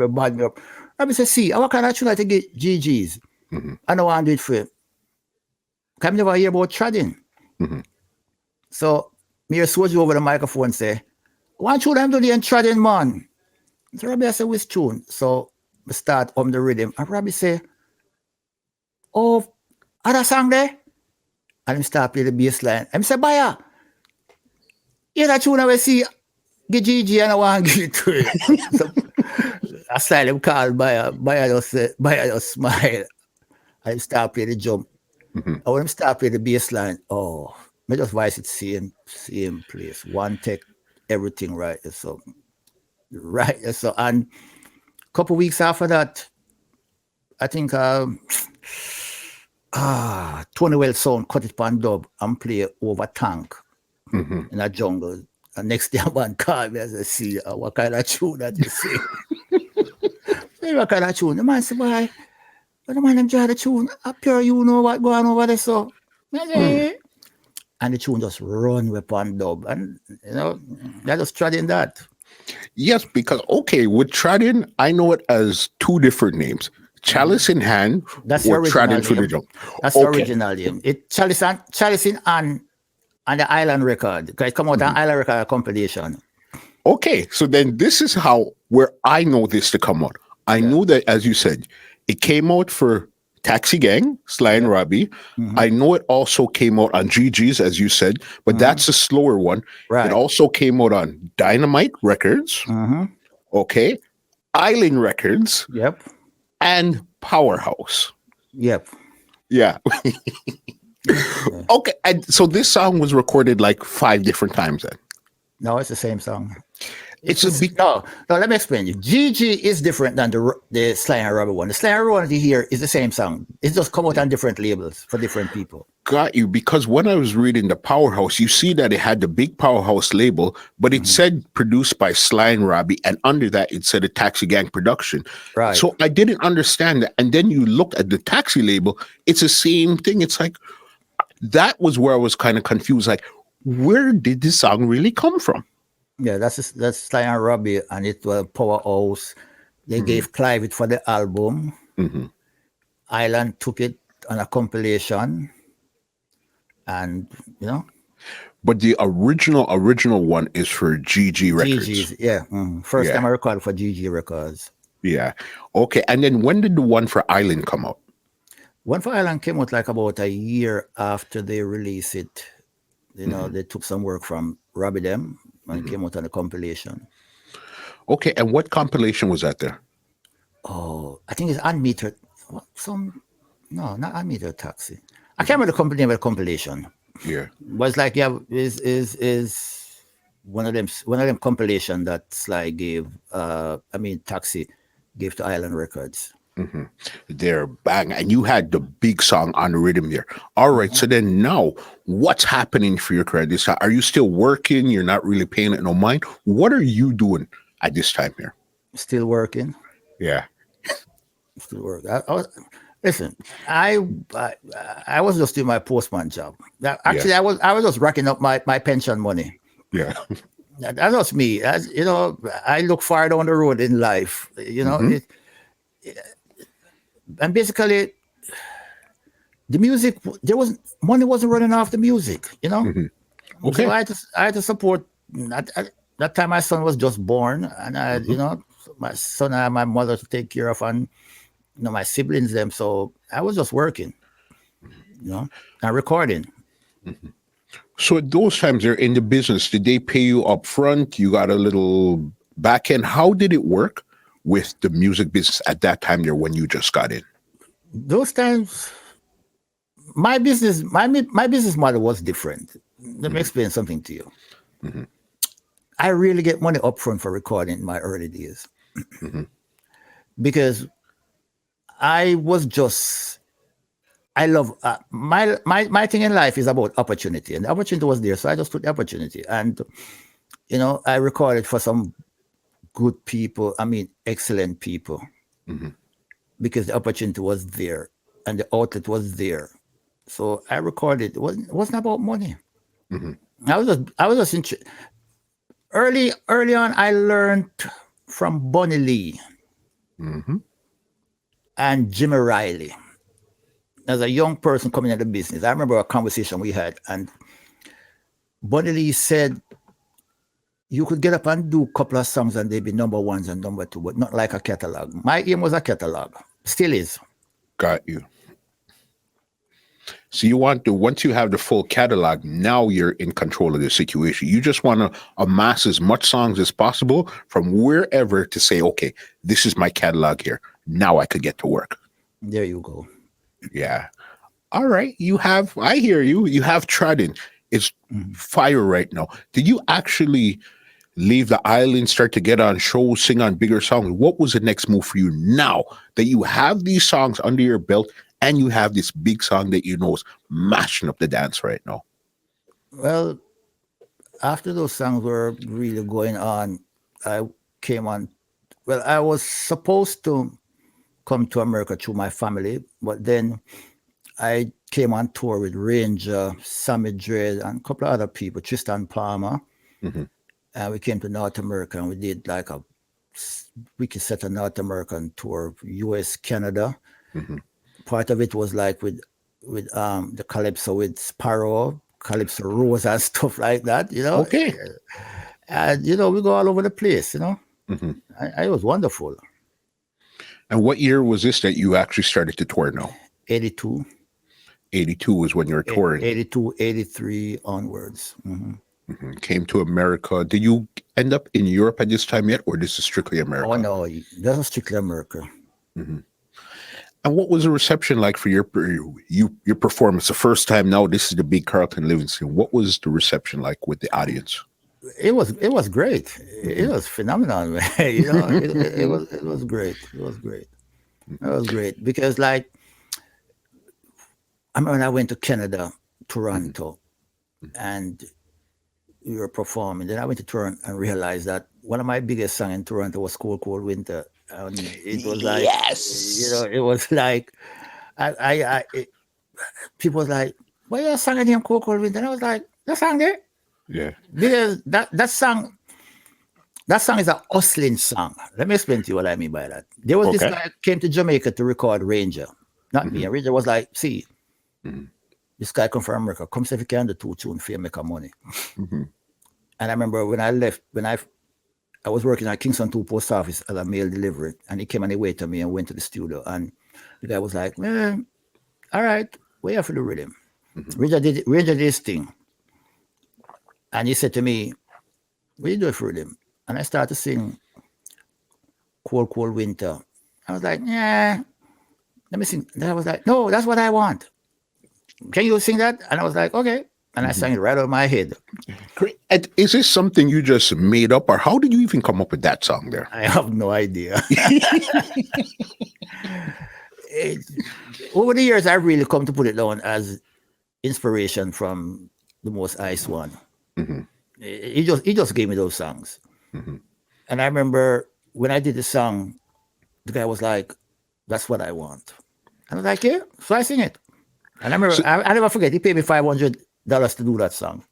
bad me up. Robbie said, see, what kind of tune I to get GGs? I don't want to do it for you. Because I never hear about trading. So, me a soldier over the microphone say, one tune I'm doing trading, man. So Robbie I said, which tune? So, we start on the rhythm. And Robbie say, oh, other song there? And I start play the bass line. And I say, Baya, hear that tune I will see, get GG and I want to give it to it. So, I style him call Baya just smile. I start play the jump. And when I start play the bass line, oh, I just voice it same place. One take, everything right. So, and a couple weeks after that, I think Tony Well sound cut it on dub and play over tank in a jungle. And next day, man called me and said, see, what kind of tune that you say? What kind of tune? The man said, why? But the man enjoy the tune. Up here, you know what going over there, so. And the tune just run upon dub. And, you know, they're just trading that. Yes, because, okay, with trading, I know it as two different names. Chalice in hand, that's or trading for the jump. That's the original name. It Chalice in hand and the Island record. Because it come out on Island record compilation. Okay, so then this is where I know this to come out. I knew that, as you said, it came out for Taxi Gang, Sly and Robbie. I know it also came out on GG's, as you said, but that's a slower one. Right. It also came out on Dynamite Records. Okay. Island Records. Yep. And Powerhouse. Yep. Yeah. Okay. And so this song was recorded like 5 different times then. No, it's the same song. No, let me explain you. GG is different than the Sly and Robbie one. The Sly and Robbie one you hear is the same song. It's just come out on different labels for different people. Got you. Because when I was reading the Powerhouse, you see that it had the big Powerhouse label, but it said produced by Sly and Robbie, and under that it said a Taxi Gang production. Right. So I didn't understand that. And then you look at the Taxi label, it's the same thing. It's like, that was where I was kind of confused. Like, where did this song really come from? Yeah, that's Sly and Robbie, and it was Powerhouse. They gave Clive it for the album. Island took it on a compilation, and you know. But the original one is for GG Records. GG's, yeah. First time I recorded for GG Records. Yeah. Okay. And then when did the one for Island come out? One for Island came out like about a year after they released it. You know, they took some work from Robbie them and it came out on a compilation. Okay. And what compilation was that there? Oh, I think it's Unmetered. No, not Unmetered Taxi. I can't remember the company name of the compilation. Yeah. But it's like, is one of them compilation that Sly gave, Taxi gave to Island Records. There, bang. And you had the big song on the rhythm there. All right. So then now, what's happening for your career this time? Are you still working? You're not really paying it no mind? What are you doing at this time here? Still working. Yeah. Still working. Listen, I was just doing my postman job. Actually, I was just racking up my pension money. Yeah. That's just me. You know, I look far down the road in life. You know, and basically, the music, money wasn't running off the music. You know, Okay. So I had to support. At that time, my son was just born, and I, you know, my son and my mother to take care of, and you know, my siblings them. So I was just working, you know, and recording. So at those times they're in the business, did they pay you up front? You got a little back end. How did it work with the music business at that time there when you just got in? Those times, my business model was different. Let me explain something to you. I really get money up front for recording in my early days. Because I love my thing in life is about opportunity, and the opportunity was there, so I just took the opportunity. And you know, I recorded for some good people. I mean, excellent people, because the opportunity was there and the outlet was there. So I recorded. It wasn't about money. I was just Early on, I learned from Bunny Lee Mm-hmm. and Jimmy Riley. As a young person coming into the business, I remember a conversation we had, and Bunny Lee said you could get up and do a couple of songs and they'd be number ones and number two, but not like a catalog. My aim was a catalog, still is. Got you. So you want to, once you have the full catalog, now you're in control of the situation. You just want to amass as much songs as possible from wherever to say, okay, this is my catalog here. Now I could get to work. There you go. Yeah. All right. I hear you. You have Trodden. It's fire right now. Did you actually leave the island, start to get on shows, sing on bigger songs? What was the next move for you now that you have these songs under your belt and you have this big song that you know is mashing up the dance right now? Well, after those songs were really going on, I came on. Well, I was supposed to come to America through my family, but then I came on tour with Ranger, Sammy Dread, and a couple of other people, Tristan Palmer. Mm-hmm. And we came to North America and we did like a wicked set of North American tour, US, Canada. Mm-hmm. Part of it was like with the Calypso with Sparrow, Calypso Rose and stuff like that, you know. Okay. And, you know, we go all over the place, you know. Mm-hmm. It was wonderful. And what year was this that you actually started to tour now? 82. 82 was when you were touring. 82, 83 onwards. Mm-hmm. Mm-hmm. Came to America. Did you end up in Europe at this time yet, or this is strictly America? Oh, no, this is strictly America. Mm-hmm. And what was the reception like for your performance? The first time now, this is the big Carlton Livingston. What was the reception like with the audience? It was great. Mm-hmm. It was phenomenal, man. You know, it was great. It was great. It was great because, like, I remember when I went to Canada, Toronto, and we were performing. Then I went to Toronto and realized that one of my biggest songs in Toronto was Cold, Cold Winter. And it was like, yes, you know, it was like, people was like, why you singing him Cold, Cold Winter? And I was like, that song there? Yeah. Because that song is a hustling song. Let me explain to you what I mean by that. There was this guy came to Jamaica to record Ranger. Not me. And Ranger was like, see, this guy come from America. Come see if you can do 2 tunes for you make money. And I remember when I left, I was working at Kingston 2 post office as a mail delivery, and he came and he waited to me and went to the studio. And the guy was like, man, all right, wait for the rhythm. Ranger did his thing. And he said to me, what do you do for rhythm? And I started to sing Cold, Cold Winter. I was like, yeah, let me sing. Then I was like, no, that's what I want. Can you sing that? And I was like, okay. And I sang it right out of my head. Great. And is this something you just made up, or how did you even come up with that song there? I have no idea. Over the years, I've really come to put it down as inspiration from the Most Ice One. He just gave me those songs. And I remember when I did the song, the guy was like, that's what I want. And I was like, yeah, so I sing it. And I remember, I never forget, he paid me $500 to do that song.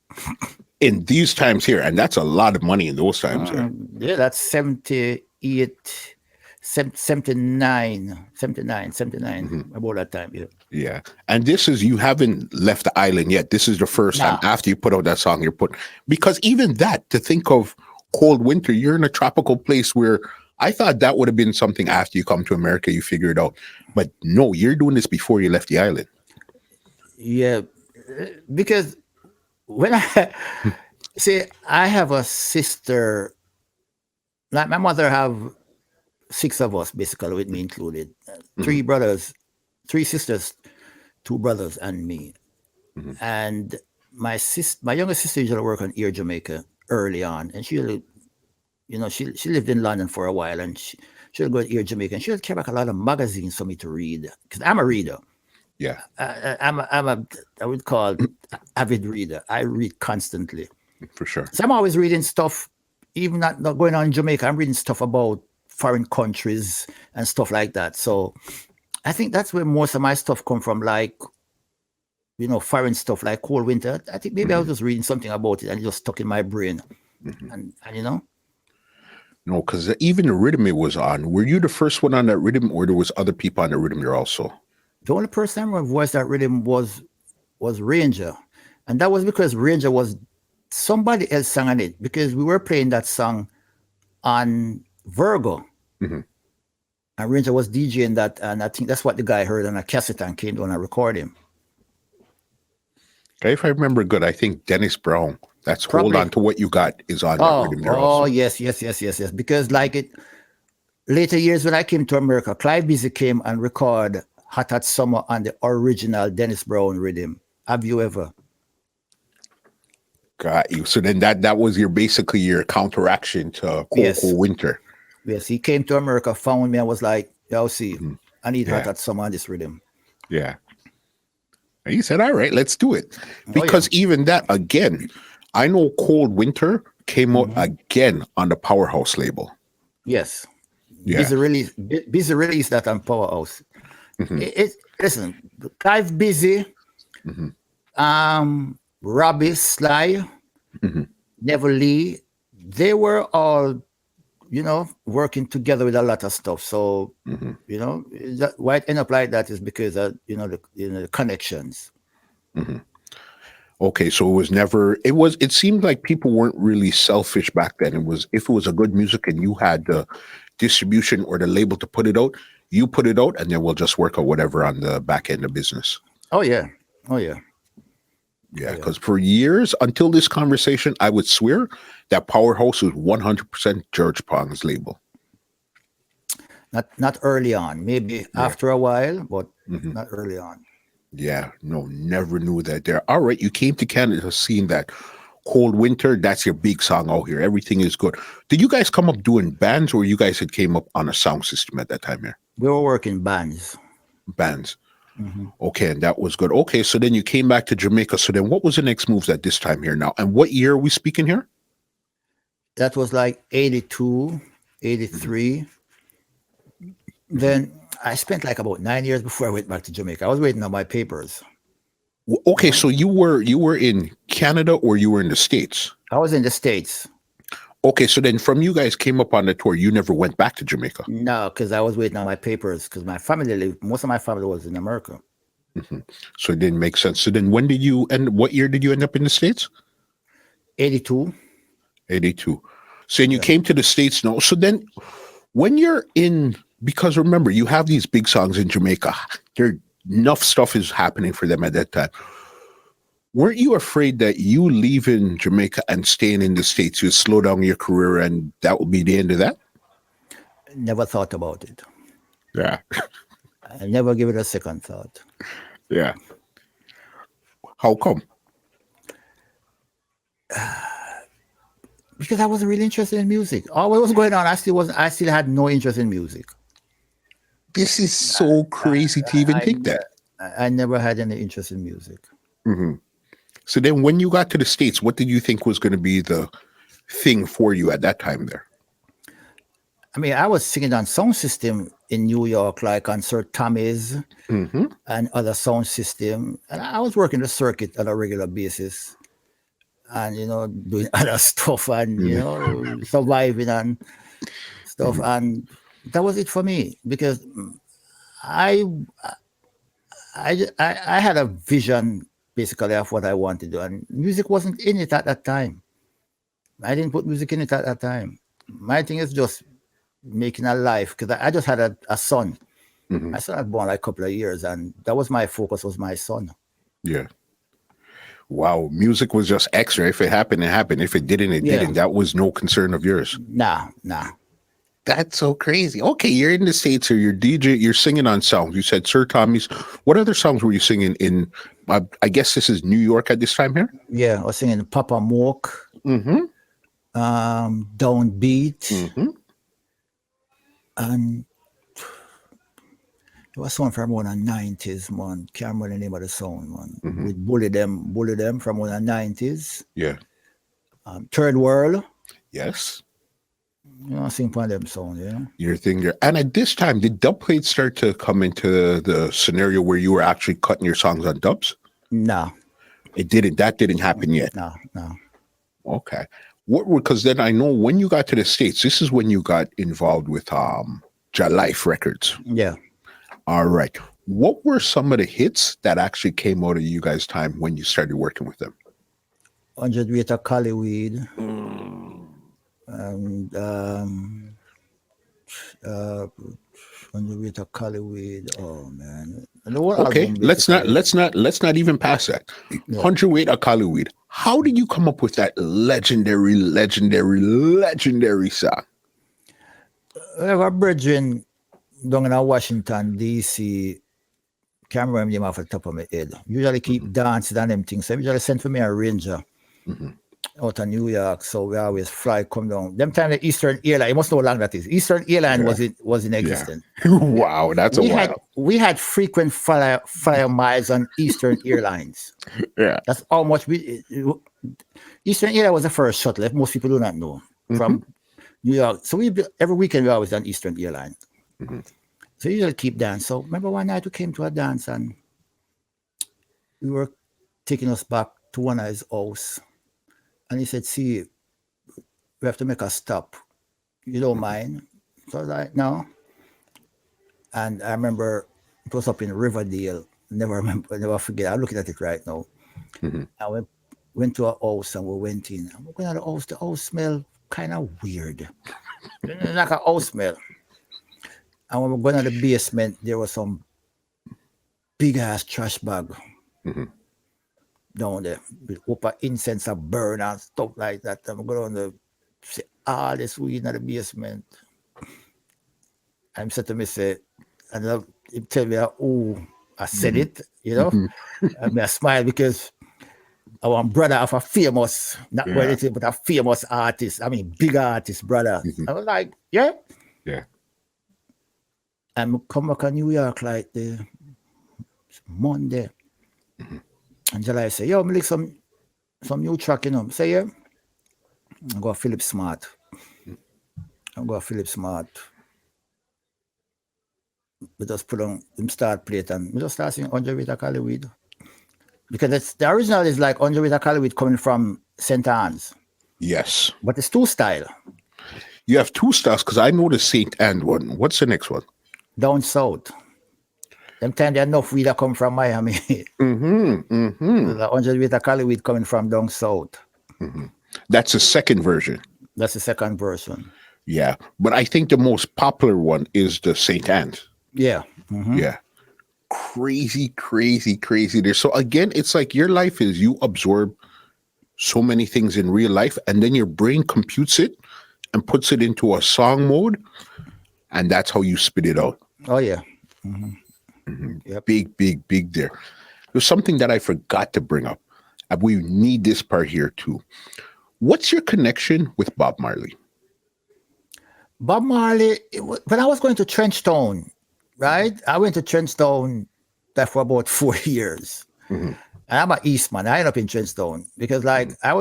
In these times here, and that's a lot of money in those times. Yeah, that's 78, 79, about that time. Yeah. And this is, you haven't left the island yet. This is the first time after you put out that song you're putting, because even that, to think of Cold Winter, you're in a tropical place where I thought that would have been something after you come to America, you figure it out. But no, you're doing this before you left the island. Yeah, because when I see, I have a sister, like my mother have 6 of us, basically, with me included. 3 brothers, 3 sisters, 2 brothers, and me. And my younger sister used to work on Air Jamaica early on, and she lived in London for a while, and she would go to Air Jamaica, and she would carry back a lot of magazines for me to read, because I'm a reader. Yeah, I would call avid reader. I read constantly. For sure. So I'm always reading stuff, even not going on in Jamaica. I'm reading stuff about foreign countries and stuff like that. So I think that's where most of my stuff come from, like, foreign stuff like Cold Winter. I think maybe I was just reading something about it and it just stuck in my brain. And you know, No, because even the rhythm it was on, were you the first one on that rhythm, or there was other people on the rhythm there also? the only person who voiced that rhythm was Ranger, and that was because Ranger was somebody else sang on it because we were playing that song on Virgo. Mhm. And Ranger was DJing that, and I think that's what the guy heard on a cassette and came down and recorded him. Okay, if I remember good, I think Dennis Brown. That's Hold Probably. On to What You Got is on that Oh, rhythm there oh, also. yes. Because like it later years when I came to America, Clive Busy came and recorded Hot Hot Summer on the original Dennis Brown rhythm. Have you ever? Got you. So then that was basically your counteraction to Cold Yes. Cold Winter. Yes. He came to America, found me, and was like, "Yo, see, I need Hot Yeah. Hot Summer on this rhythm." Yeah. And he said, all right, let's do it. Oh, Because even that, again, I know Cold Winter came out again on the Powerhouse label. Yes. Yeah. Busy release that on Powerhouse. Listen, Clive Busy, Robbie Sly, Neville Lee, they were all, working together with a lot of stuff. So, why it end up like that is because of, the connections. Okay, so it seemed like people weren't really selfish back then. If it was a good music and you had the distribution or the label to put it out, you put it out and then we'll just work out whatever on the back end of business. Oh yeah. Yeah, because for years until this conversation, I would swear that Powerhouse was 100% George Pong's label. Not early on, maybe after a while, but not early on. Yeah, no, never knew that there. All right, you came to Canada seeing that Cold Winter, that's your big song out here. Everything is good. Did you guys come up doing bands or you guys had came up on a sound system at that time here? We were working bands. Bands. Okay, and that was good. Okay, so then you came back to Jamaica. So then what was the next moves at this time here now? And what year are we speaking here? That was like 82, 83. Then I spent like about 9 years before I went back to Jamaica. I was waiting on my papers. Okay, so you were in Canada or you were in the States? I was in the States. Okay, so then from you guys came up on the tour, you never went back to Jamaica? No, because I was waiting on my papers because most of my family was in America. So it didn't make sense. So then what year did you end up in the States? 82. 82. So then you came to the States now. So then when you're because remember, you have these big songs in Jamaica. Enough stuff is happening for them at that time. Weren't you afraid that you leaving Jamaica and staying in the States, you'd slow down your career and that would be the end of that? Never thought about it. Yeah. I never give it a second thought. Yeah. How come? Because I wasn't really interested in music. All what was going on, I still had no interest in music. This is so crazy to even think that. I never had any interest in music. So then when you got to the States, what did you think was going to be the thing for you at that time there? I mean, I was singing on sound system in New York, like on Sir Tommy's and other sound system. And I was working the circuit on a regular basis and, doing other stuff and, surviving and stuff. And that was it for me because I had a vision basically of what I wanted to do, and music wasn't in it at that time. I didn't put music in it at that time. My thing is just making a life because I just had a son. My son had born like a couple of years, and that was my focus, was my son. Yeah. Wow. Music was just extra. If it happened, it happened. If it didn't, it didn't. That was no concern of yours. Nah. That's so crazy. Okay, you're in the States here. You're DJ. You're singing on songs. You said Sir Tommy's. What other songs were you singing in? I guess this is New York at this time here. Yeah, I was singing Papa Moke, Downbeat, and there was one from one of the 90s, man. Can't remember the name of the song, man. With Bully Them from one of the 90s. Yeah. Third World. Yes. I sing one of them songs, Your thing there. And at this time, did dub plates start to come into the scenario where you were actually cutting your songs on dubs? No. It didn't. That didn't happen yet. No. Okay. Because then I know when you got to the States, this is when you got involved with Life Records. Yeah. All right. What were some of the hits that actually came out of you guys' time when you started working with them? 100 weight of Collyweed. And 100 weight of Collyweed. Oh man. And the whole Okay, album let's basically- not even pass that. Yeah. 100 weight of Collyweed. How did you come up with that legendary song? I have a brethren down in Washington, D.C. Can't remember him off the top of my head. Usually keep dancing and them things. So he usually send for me a ranger out of New York. So we always fly, come down. Them time the Eastern Airline, you must know how long that is. Eastern Airline was in existence. Wow, that's a while. We had frequent flyer miles on Eastern Airlines. Yeah. That's how much Eastern Airline was the first shuttle, if most people do not know, from New York. So every weekend we always done Eastern Airline. So you usually keep dance. So remember one night we came to a dance and we were taking us back to one of his house. And he said, see, we have to make a stop. You don't mind? So I was like, no. And I remember it was up in Riverdale. Never forget. I'm looking at it right now. And we went to a house and we went in. And we went to the house smelled kind of weird. Like a house smell. And when we went to the basement, there was some big ass trash bag down there with upper incense and burn and stuff like that. And we go down there, see all this weed in the basement. I'm said to me, say, and he tell me, oh, I said it, you know. And I smile because our brother of a famous, not relative, but a famous artist. I mean, big artist, brother. I was like, yeah. Yeah. And we come back to New York like the Monday. And July say, yo, me like some new track, you know. Say, yeah. I go Philip Smart. We just put on him start play it and we just start singing 100 with a Collyweed. Because the original is like 100 with a Collyweed coming from St. Anne's. Yes. But it's two style. You have two styles because I know the St. Anne one. What's the next one? Down south. Them time there enough weed that come from Miami. The 100 with a Collyweed coming from down south. That's the second version. That's the second version. Yeah. But I think the most popular one is the St. Anne's. Yeah. Yeah. Crazy. So again, it's like your life is you absorb so many things in real life and then your brain computes it and puts it into a song mode. And that's how you spit it out. Oh, yeah. Yep. Big there. There's something that I forgot to bring up. We need this part here too. What's your connection with Bob Marley? Bob Marley, when I was going to Trenchtown, right? I went to Trenchtown there for about 4 years. And I'm an Eastman. I ended up in Trenchtown because like I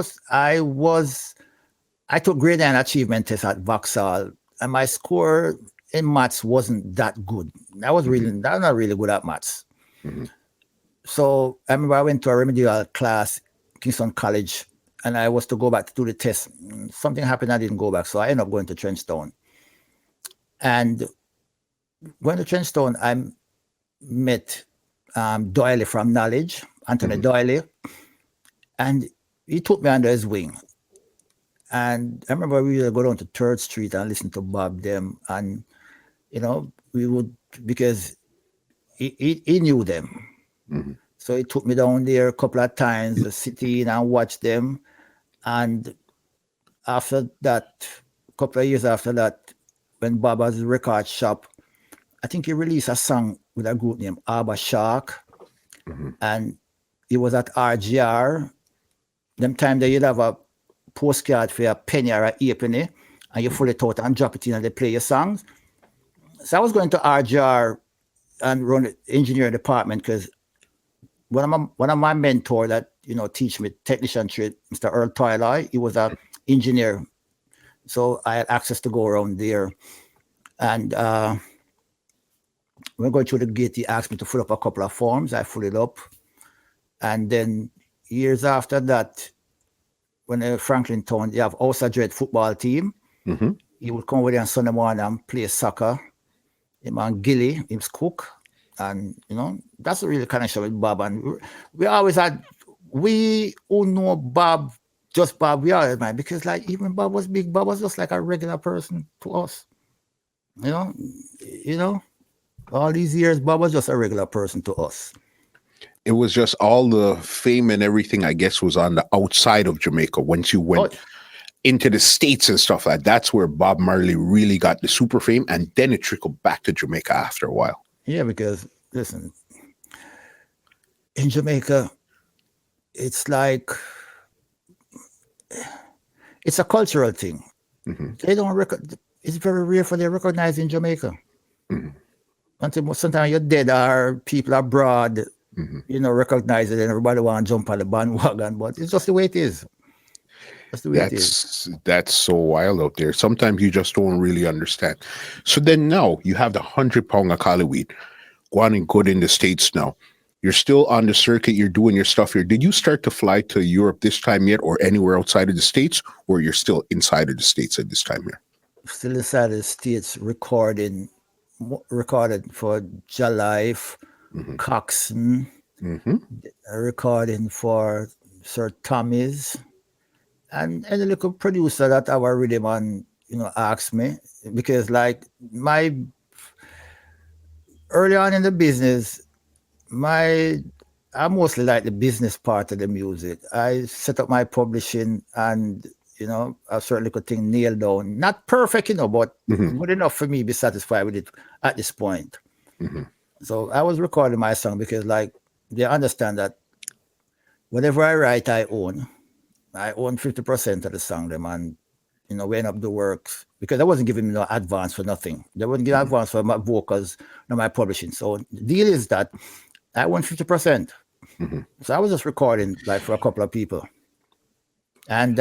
took grade 9 achievement test at Vauxhall and my score in maths wasn't that good. I was not really good at maths. So I remember I went to a remedial class, Kingston College, and I was to go back to do the test. Something happened, I didn't go back. So I ended up going to Trenchtown. And going to Trenchtown, I met Doyle from Knowledge, Anthony Doyle, and he took me under his wing. And I remember we would go down to 3rd Street and listen to Bob them. And, you know, we would, because he knew them. So he took me down there a couple of times to sit in and watch them. And after that, a couple of years after that, when Bob was a record shop, I think he released a song with a group named Arbor Shark. And he was at RGR. Them time they you'd have a postcard for a penny or a penny, and you pull it out and drop it in and they play your songs. So I was going to RGR and run the engineering department because one of my mentor that, you know, teach me technician trade, Mr. Earl Tyler, he was an engineer. So I had access to go around there. And when going through the gate, he asked me to fill up a couple of forms. I fill it up. And then years after that, when Franklin Town, you have Osa Dread football team. Mm-hmm. He would come over there on Sunday morning and play soccer. Him and Gilly, him's cook. And, that's a really connection with Bob. And we always had, we who know Bob, just Bob, we always, man, because like even Bob was big, Bob was just like a regular person to us. All these years, Bob was just a regular person to us. It was just all the fame and everything, I guess, was on the outside of Jamaica. Once you went into the States and stuff like that, that's where Bob Marley really got the super fame, and then it trickled back to Jamaica after a while. Yeah, because, listen, in Jamaica, it's like, it's a cultural thing. Mm-hmm. They don't it's very rare for they to recognize in Jamaica. Mm-hmm. Until sometimes you're dead or people abroad, recognize it and everybody want to jump on the bandwagon, but it's just the way it is. That's the way it is. That's so wild out there. Sometimes you just don't really understand. So then now you have the 100-pound of Cali weed going good in the States now. You're still on the circuit. You're doing your stuff here. Did you start to fly to Europe this time yet, or anywhere outside of the States, or you're still inside of the States at this time here? Still inside of the States, recorded for Jalife, Coxon, recording for Sir Tommy's, and any little producer that our rhythm and asked me, because like early on in the business, I mostly like the business part of the music. I set up my publishing and a certain little thing nailed down. Not perfect, but good enough for me to be satisfied with it at this point. Mm-hmm. So I was recording my song because like they understand that whatever I write, I own 50% of the song, them, and we end up the works because I wasn't giving me no advance for nothing. They wouldn't give advance for my vocals, no my publishing. So the deal is that I won 50%. Mm-hmm. So I was just recording like for a couple of people. And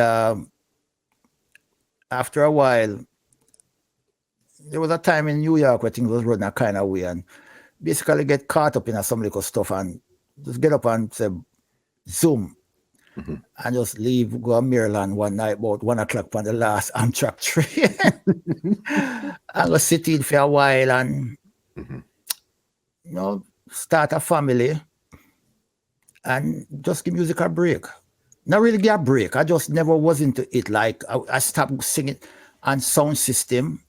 after a while, there was a time in New York where things was running a kind of way and basically get caught up in some little stuff and just get up and say, Zoom. And just leave, go to Maryland one night about 1 o'clock on the last Amtrak train. I go sit in for a while and, start a family and just give music a break. Not really get a break. I just never was into it. Like I stopped singing on sound system.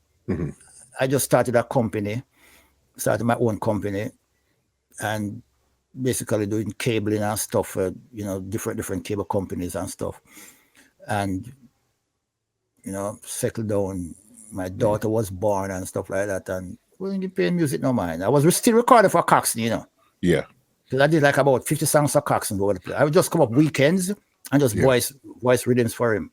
I just started a company, started my own company, and basically doing cabling and stuff for different cable companies and stuff, and settled down. My daughter was born and stuff like that, and wasn't paying music no mind. I was still recording for Coxon, Yeah. Because I did like about 50 songs for Coxon over the place. I would just come up weekends and just voice rhythms for him.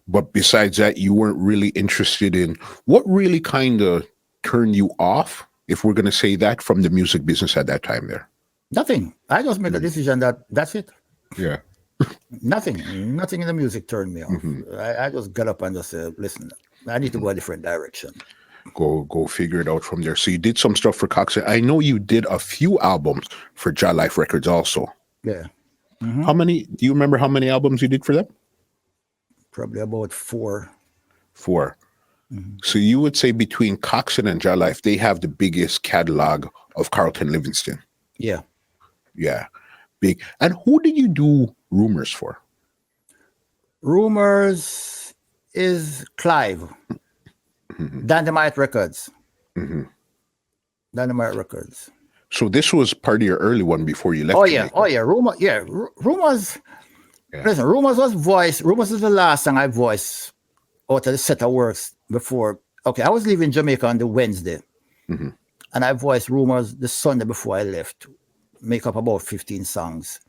But besides that, you weren't really interested in what really kind of turned you off, if we're going to say that, from the music business at that time there? Nothing. I just made a decision that's it. Yeah. Nothing in the music turned me off. I just got up and just said, listen, I need to go a different direction. Go figure it out from there. So you did some stuff for Coxon. I know you did a few albums for Jalife Records also. Yeah. How many, do you remember how many albums you did for them? Probably about 4. 4. So you would say between Coxon and Jalife, they have the biggest catalog of Carlton Livingston. Yeah. Yeah. Big. And who did you do Rumors for? Rumors is Clive. Dynamite Records. Dynamite Records. So this was part of your early one before you left. Rumors. Yeah. Listen, Rumors was voiced. Rumors is the last song I voiced out of the set of works before. Okay, I was leaving Jamaica on the Wednesday. And I voiced Rumors the Sunday before I left. Make up about 15 songs.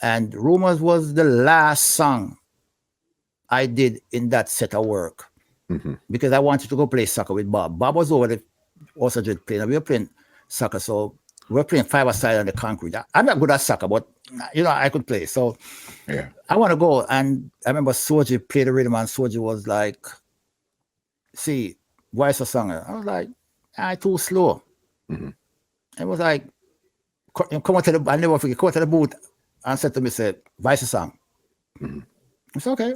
And Rumors was the last song I did in that set of work. Because I wanted to go play soccer with Bob. Bob was over there also just playing. We were playing soccer, so we were playing 5-a-side on the concrete. I'm not good at soccer, but I could play. So I want to go. And I remember Soji played the rhythm, and Soji was like, see, voice a song. I was like, too slow. It was like, come on to the, I never forget, come to the booth and said to me, voice a song. It's okay.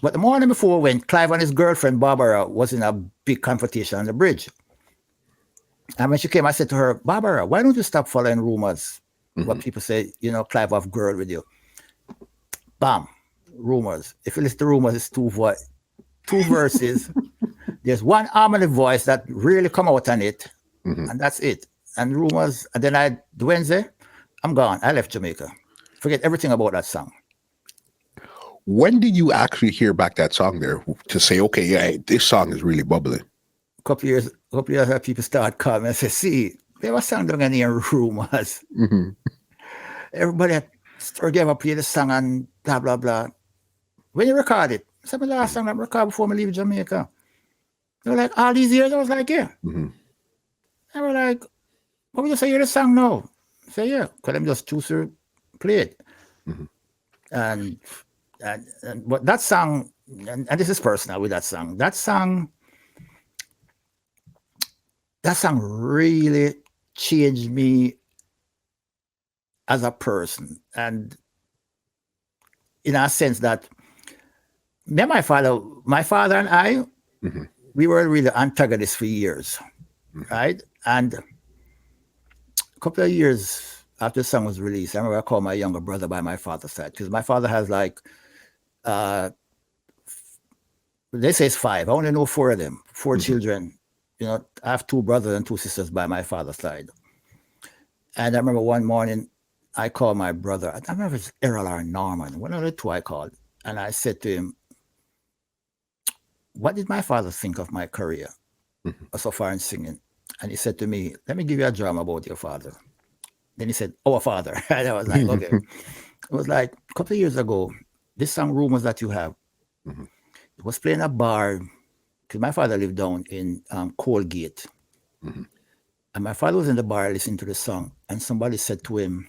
But the morning before, when Clive and his girlfriend Barbara was in a big confrontation on the bridge, and when she came, I said to her, Barbara, why don't you stop following rumors? What people say, Clive have girl with you. Bam, rumors. If you listen to rumors, it's two verses. There's one harmony voice that really come out on it, and that's it. And rumors, and then Wednesday, I'm gone. I left Jamaica. Forget everything about that song. When did you actually hear back that song there to say, okay, yeah, this song is really bubbling? A couple years people start calling and say, see, there was song down in rumors. Everybody gave up play the song and blah, blah, blah. When you record it, some of the last song I recorded before I leave Jamaica. They were like, all these years? I was like, yeah. They were like, what would you say hear the song now? I say, yeah, because I'm just choose to play it. And but that song, and this is personal with that song really changed me as a person. And in a sense that me and my father and I, we were really antagonists for years, right? And a couple of years after the song was released, I remember I called my younger brother by my father's side, because my father has they say it's 5. I only know 4 of them, 4 children. I have 2 brothers and 2 sisters by my father's side. And I remember one morning I called my brother. I don't remember if it's Errol or Norman, one of the 2 I called. And I said to him, what did my father think of my career so far in singing? And he said to me, let me give you a drama about your father. Then he said, our father. And I was like, okay. It was like a couple of years ago, this song Rumors That You Have, it was playing a bar, because my father lived down in Colgate. And my father was in the bar listening to the song, and somebody said to him,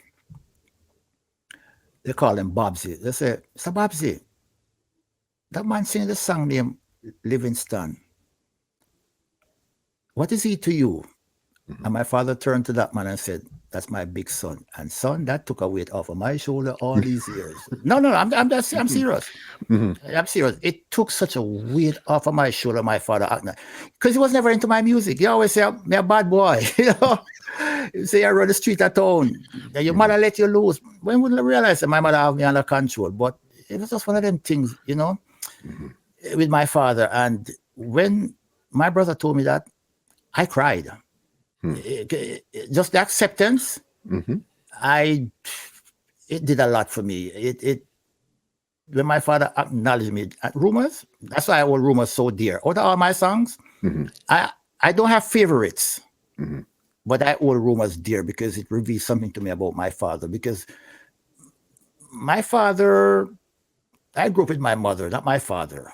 they call him Bobsy. They said, Mr. Bobsy, that man singing the song named Livingston, what is he to you? And my father turned to that man and said, that's my big son. And son, that took a weight off of my shoulder all these years. No, I'm serious. I'm serious. It took such a weight off of my shoulder, my father, because he was never into my music. He always say, I'm a bad boy. You say, I run the street at home. Your mother let you loose. When would I realize that my mother have me under control? But it was just one of them things, with my father. And when my brother told me that, I cried. Just the acceptance, it did a lot for me. When my father acknowledged me, Rumors, that's why I hold Rumors so dear. Out of all my songs, I don't have favorites, but I hold Rumors dear because it reveals something to me about my father. Because my father, I grew up with my mother, not my father.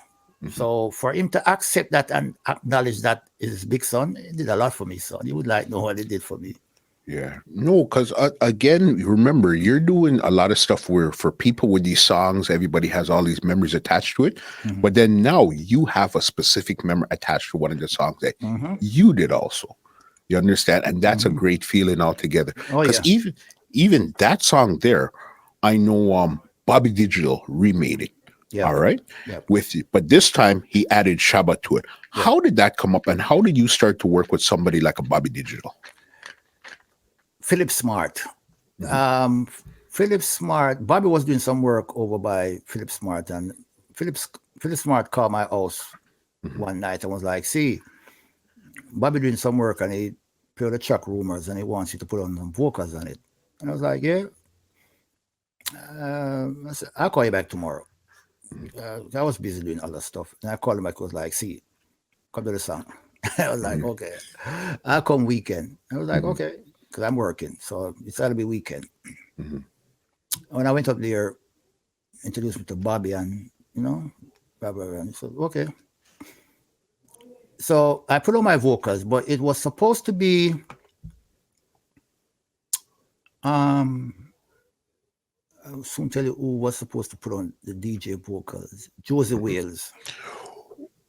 So for him to accept that and acknowledge that his big son, it did a lot for me, son. You would like know what it did for me. Yeah. No, because again, remember, you're doing a lot of stuff where for people with these songs, everybody has all these memories attached to it. But then now you have a specific memory attached to one of the songs that you did also. You understand? And that's a great feeling altogether. Because even that song there, I know Bobby Digital remade it. Yeah. All right. With you. But this time he added Shabba to it. How did that come up, and how did you start to work with somebody like a Bobby Digital? Philip Smart. Philip Smart, Bobby was doing some work over by Philip Smart, and Philip Smart called my house one night and was like, see, Bobby doing some work and he played the track Rumors and he wants you to put on some vocals on it. And I was like, yeah. I said, I'll call you back tomorrow. I was busy doing other stuff. And I called him back. I was like, see, come to the song. I was like, okay. I'll come weekend. I was like, okay, because I'm working. So it's got to be weekend. When I went up there, introduced me to Bobby and, blah, blah, blah. And he said, okay. So I put on my vocals, but it was supposed to be, I'll soon tell you who was supposed to put on the DJ vocals. Josie Wales.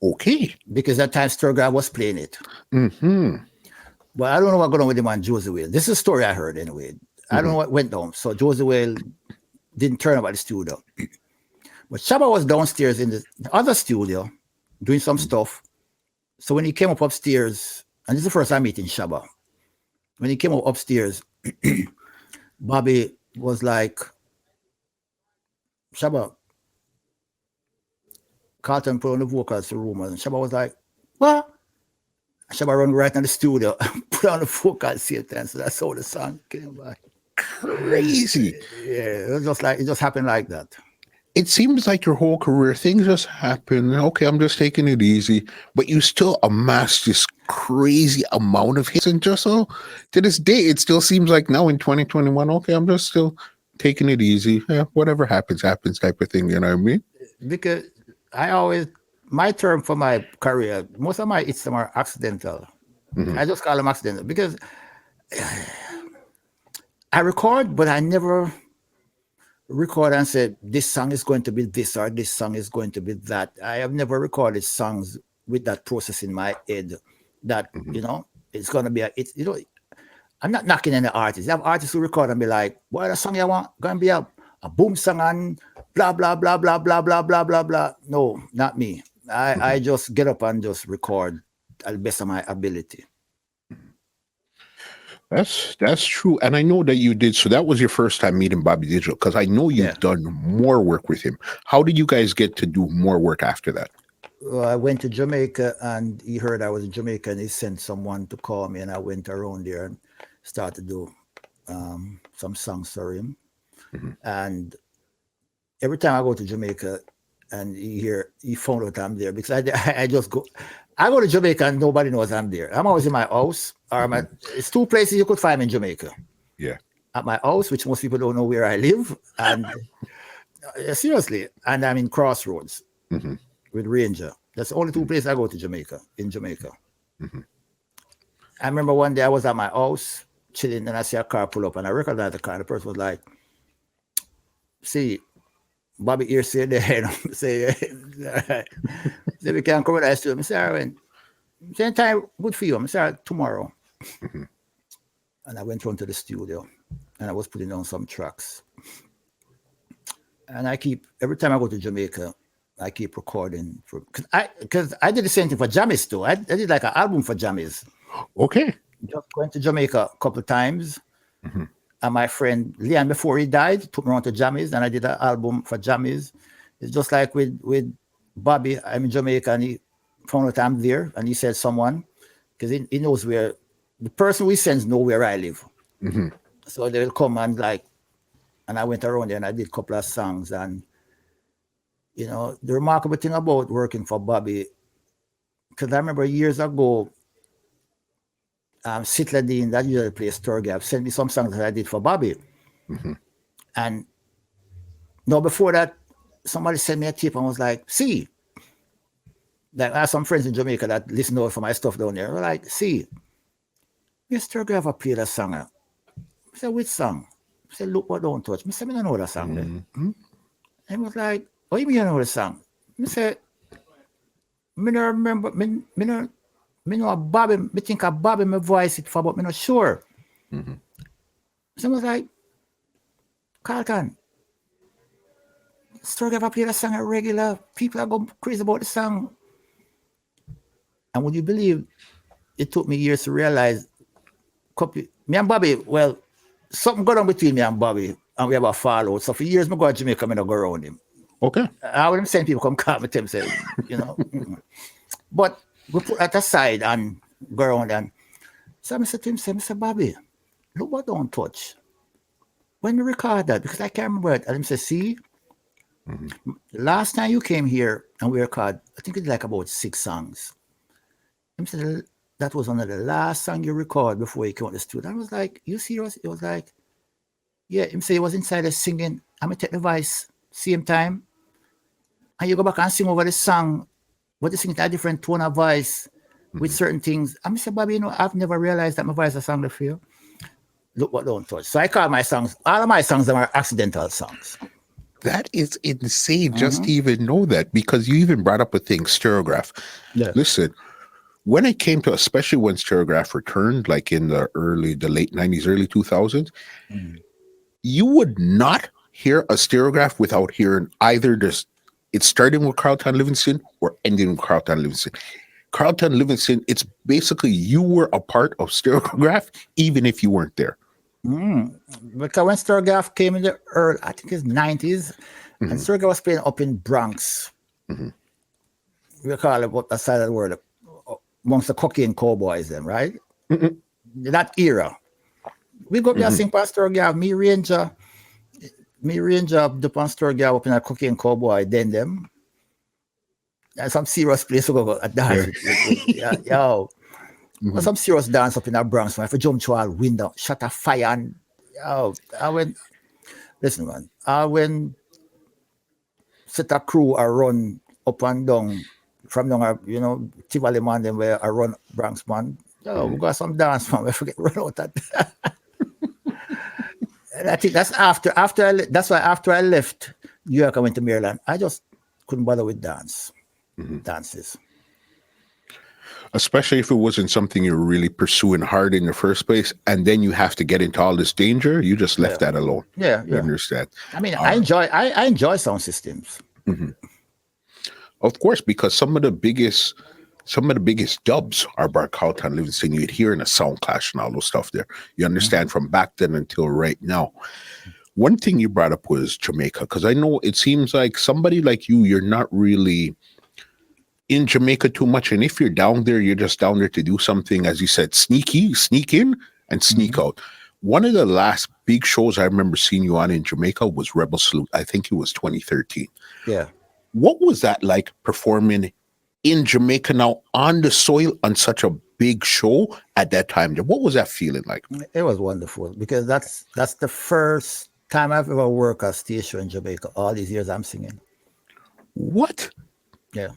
Okay. Because that time Sturgar was playing it. But I don't know what's going on with him and Josie Wales. This is a story I heard anyway. I don't know what went down. So Josie Wales didn't turn up at the studio. But Shabba was downstairs in the other studio doing some stuff. So when he came up upstairs, and this is the first time meeting Shabba, when he came up upstairs, Bobby was like, Shabba, Carlton put on the vocals to the room, and Shabba was like, what? Shabba run right in the studio, put on the vocals same time. So that's how the song came by. Crazy. Yeah, it just happened like that. It seems like your whole career, things just happen. Okay, I'm just taking it easy, but you still amass this crazy amount of hits, and just so to this day, it still seems like now in 2021. Okay, I'm just still taking it easy. Yeah, whatever happens, happens, type of thing. You know what I mean? Because my term for my career, most of my hits are accidental. I just call them accidental because I record, but I never record and say this song is going to be this or this song is going to be that. I have never recorded songs with that process in my head that it's going to be I'm not knocking any artists. I have artists who record and be like, what the song you want? Going to be a boom song and blah blah blah blah blah blah blah blah blah. No, not me. I just get up and just record at the best of my ability. That's true. And I know that you did. So that was your first time meeting Bobby Digital, because I know you've done more work with him. How did you guys get to do more work after that? Well, I went to Jamaica and he heard I was in Jamaica and he sent someone to call me, and I went around there and started to do some songs for him. And every time I go to Jamaica and he found out I'm there, because I go to Jamaica and nobody knows I'm there. I'm always in my house, or it's two places you could find me in Jamaica. Yeah. At my house, which most people don't know where I live, and seriously, and I'm in Crossroads with Ranger. That's the only two places I go to in Jamaica. I remember one day I was at my house chilling, and I see a car pull up, and I recognized the car. The person was like, see, Bobby here say there, say we can come with us to him. I said, same time good for you. I said, tomorrow. And I went on to the studio and I was putting down some tracks. And every time I go to Jamaica, I keep recording because I did the same thing for Jammies too. I did like an album for Jammies. Okay. Just went to Jamaica a couple of times. And my friend Leon, before he died, took me on to Jammies, and I did an album for Jammies. It's just like with Bobby. I'm in Jamaica, and he found out I'm there, and he said someone, because he knows where the person we sends know where I live. So they'll come and I went around there and I did a couple of songs. And the remarkable thing about working for Bobby, because I remember years ago, Sitla Dean, that usually plays Sturgap, sent me some songs that I did for Bobby. And before that, somebody sent me a tape and was like, see, like I have some friends in Jamaica that listen to for my stuff down there. They're like, see, Mr. Sturgap played a song. I said, which song? I said, Look What Don't Touch. I said, I don't know that song. And he was like, oh, you mean you know the song? I said, I don't remember, I know Bobby, I think of Bobby, my voice it for, but I'm not sure. So I was like, Carlton, Sturgap played a song at regular. People are going crazy about the song. And would you believe it took me years to realize me and Bobby, well, something got on between me and Bobby, and we have a fallout. So for years, I go to Jamaica, I don't go around him. Okay. I would send people come call me, say, But we put that aside and go around. And so I said to him, Mr. Bobby, Look What Don't Touch. When we record that, because I can't remember it, and he said, see, last time you came here and we recorded, I think it's like about 6 songs. He said, that was one of the last song you recorded before you came to the studio. I was like, you serious? It was like, yeah. He said he was inside there singing. I'm going to take the voice, same time. And you go back and sing over the song, but you sing it a different tone of voice with certain things. I said, Bobby, I've never realized that my voice is sung for you. Look What Don't Touch. So I call my songs, all of my songs are accidental songs. That is insane just to even know that, because you even brought up a thing, Sturgap. Yeah. Listen, when it came to, especially when Sturgap returned, like in the late 90s, early 2000s, you would not hear a Sturgap without hearing either this it's starting with Carlton Livingston or ending with Carlton Livingston. Carlton Livingston, it's basically you were a part of Stereograph, even if you weren't there. Because when Stereograph came in the early, I think it's 90s, and Stereograph was playing up in Bronx. We call it what the side of the world, amongst the cocaine cowboys, then, right? That era. We go up there sing past Stereograph, me Ranger, up on Stereograph up in a cocaine cowboy, then them. And some serious place to go dance. Yo. Some serious dance up in that Bronx, man. If I jump through a window, shut a fire, and listen, man, I went set a crew I run up and down from down, Tivoli man, then where I run Bronx, man. Yo, we got some dance, man. We forget run out that. And I think that's that's why after I left New York, I went to Maryland. I just couldn't bother with dances. Especially if it wasn't something you were really pursuing hard in the first place, and then you have to get into all this danger. You just left that alone. Yeah. You understand? I mean, I enjoy sound systems. Of course, because some of the biggest dubs are by Carlton Livingston. You'd hear in a sound clash and all those stuff there. You understand from back then until right now. One thing you brought up was Jamaica, because I know it seems like somebody like you're not really in Jamaica too much. And if you're down there, you're just down there to do something, as you said, sneak in and sneak out. One of the last big shows I remember seeing you on in Jamaica was Rebel Salute. I think it was 2013. Yeah. What was that like, performing in Jamaica now on the soil on such a big show at that time? What was that feeling like? It was wonderful, because that's the first time I've ever worked a station in Jamaica. All these years I'm singing. What? Yeah.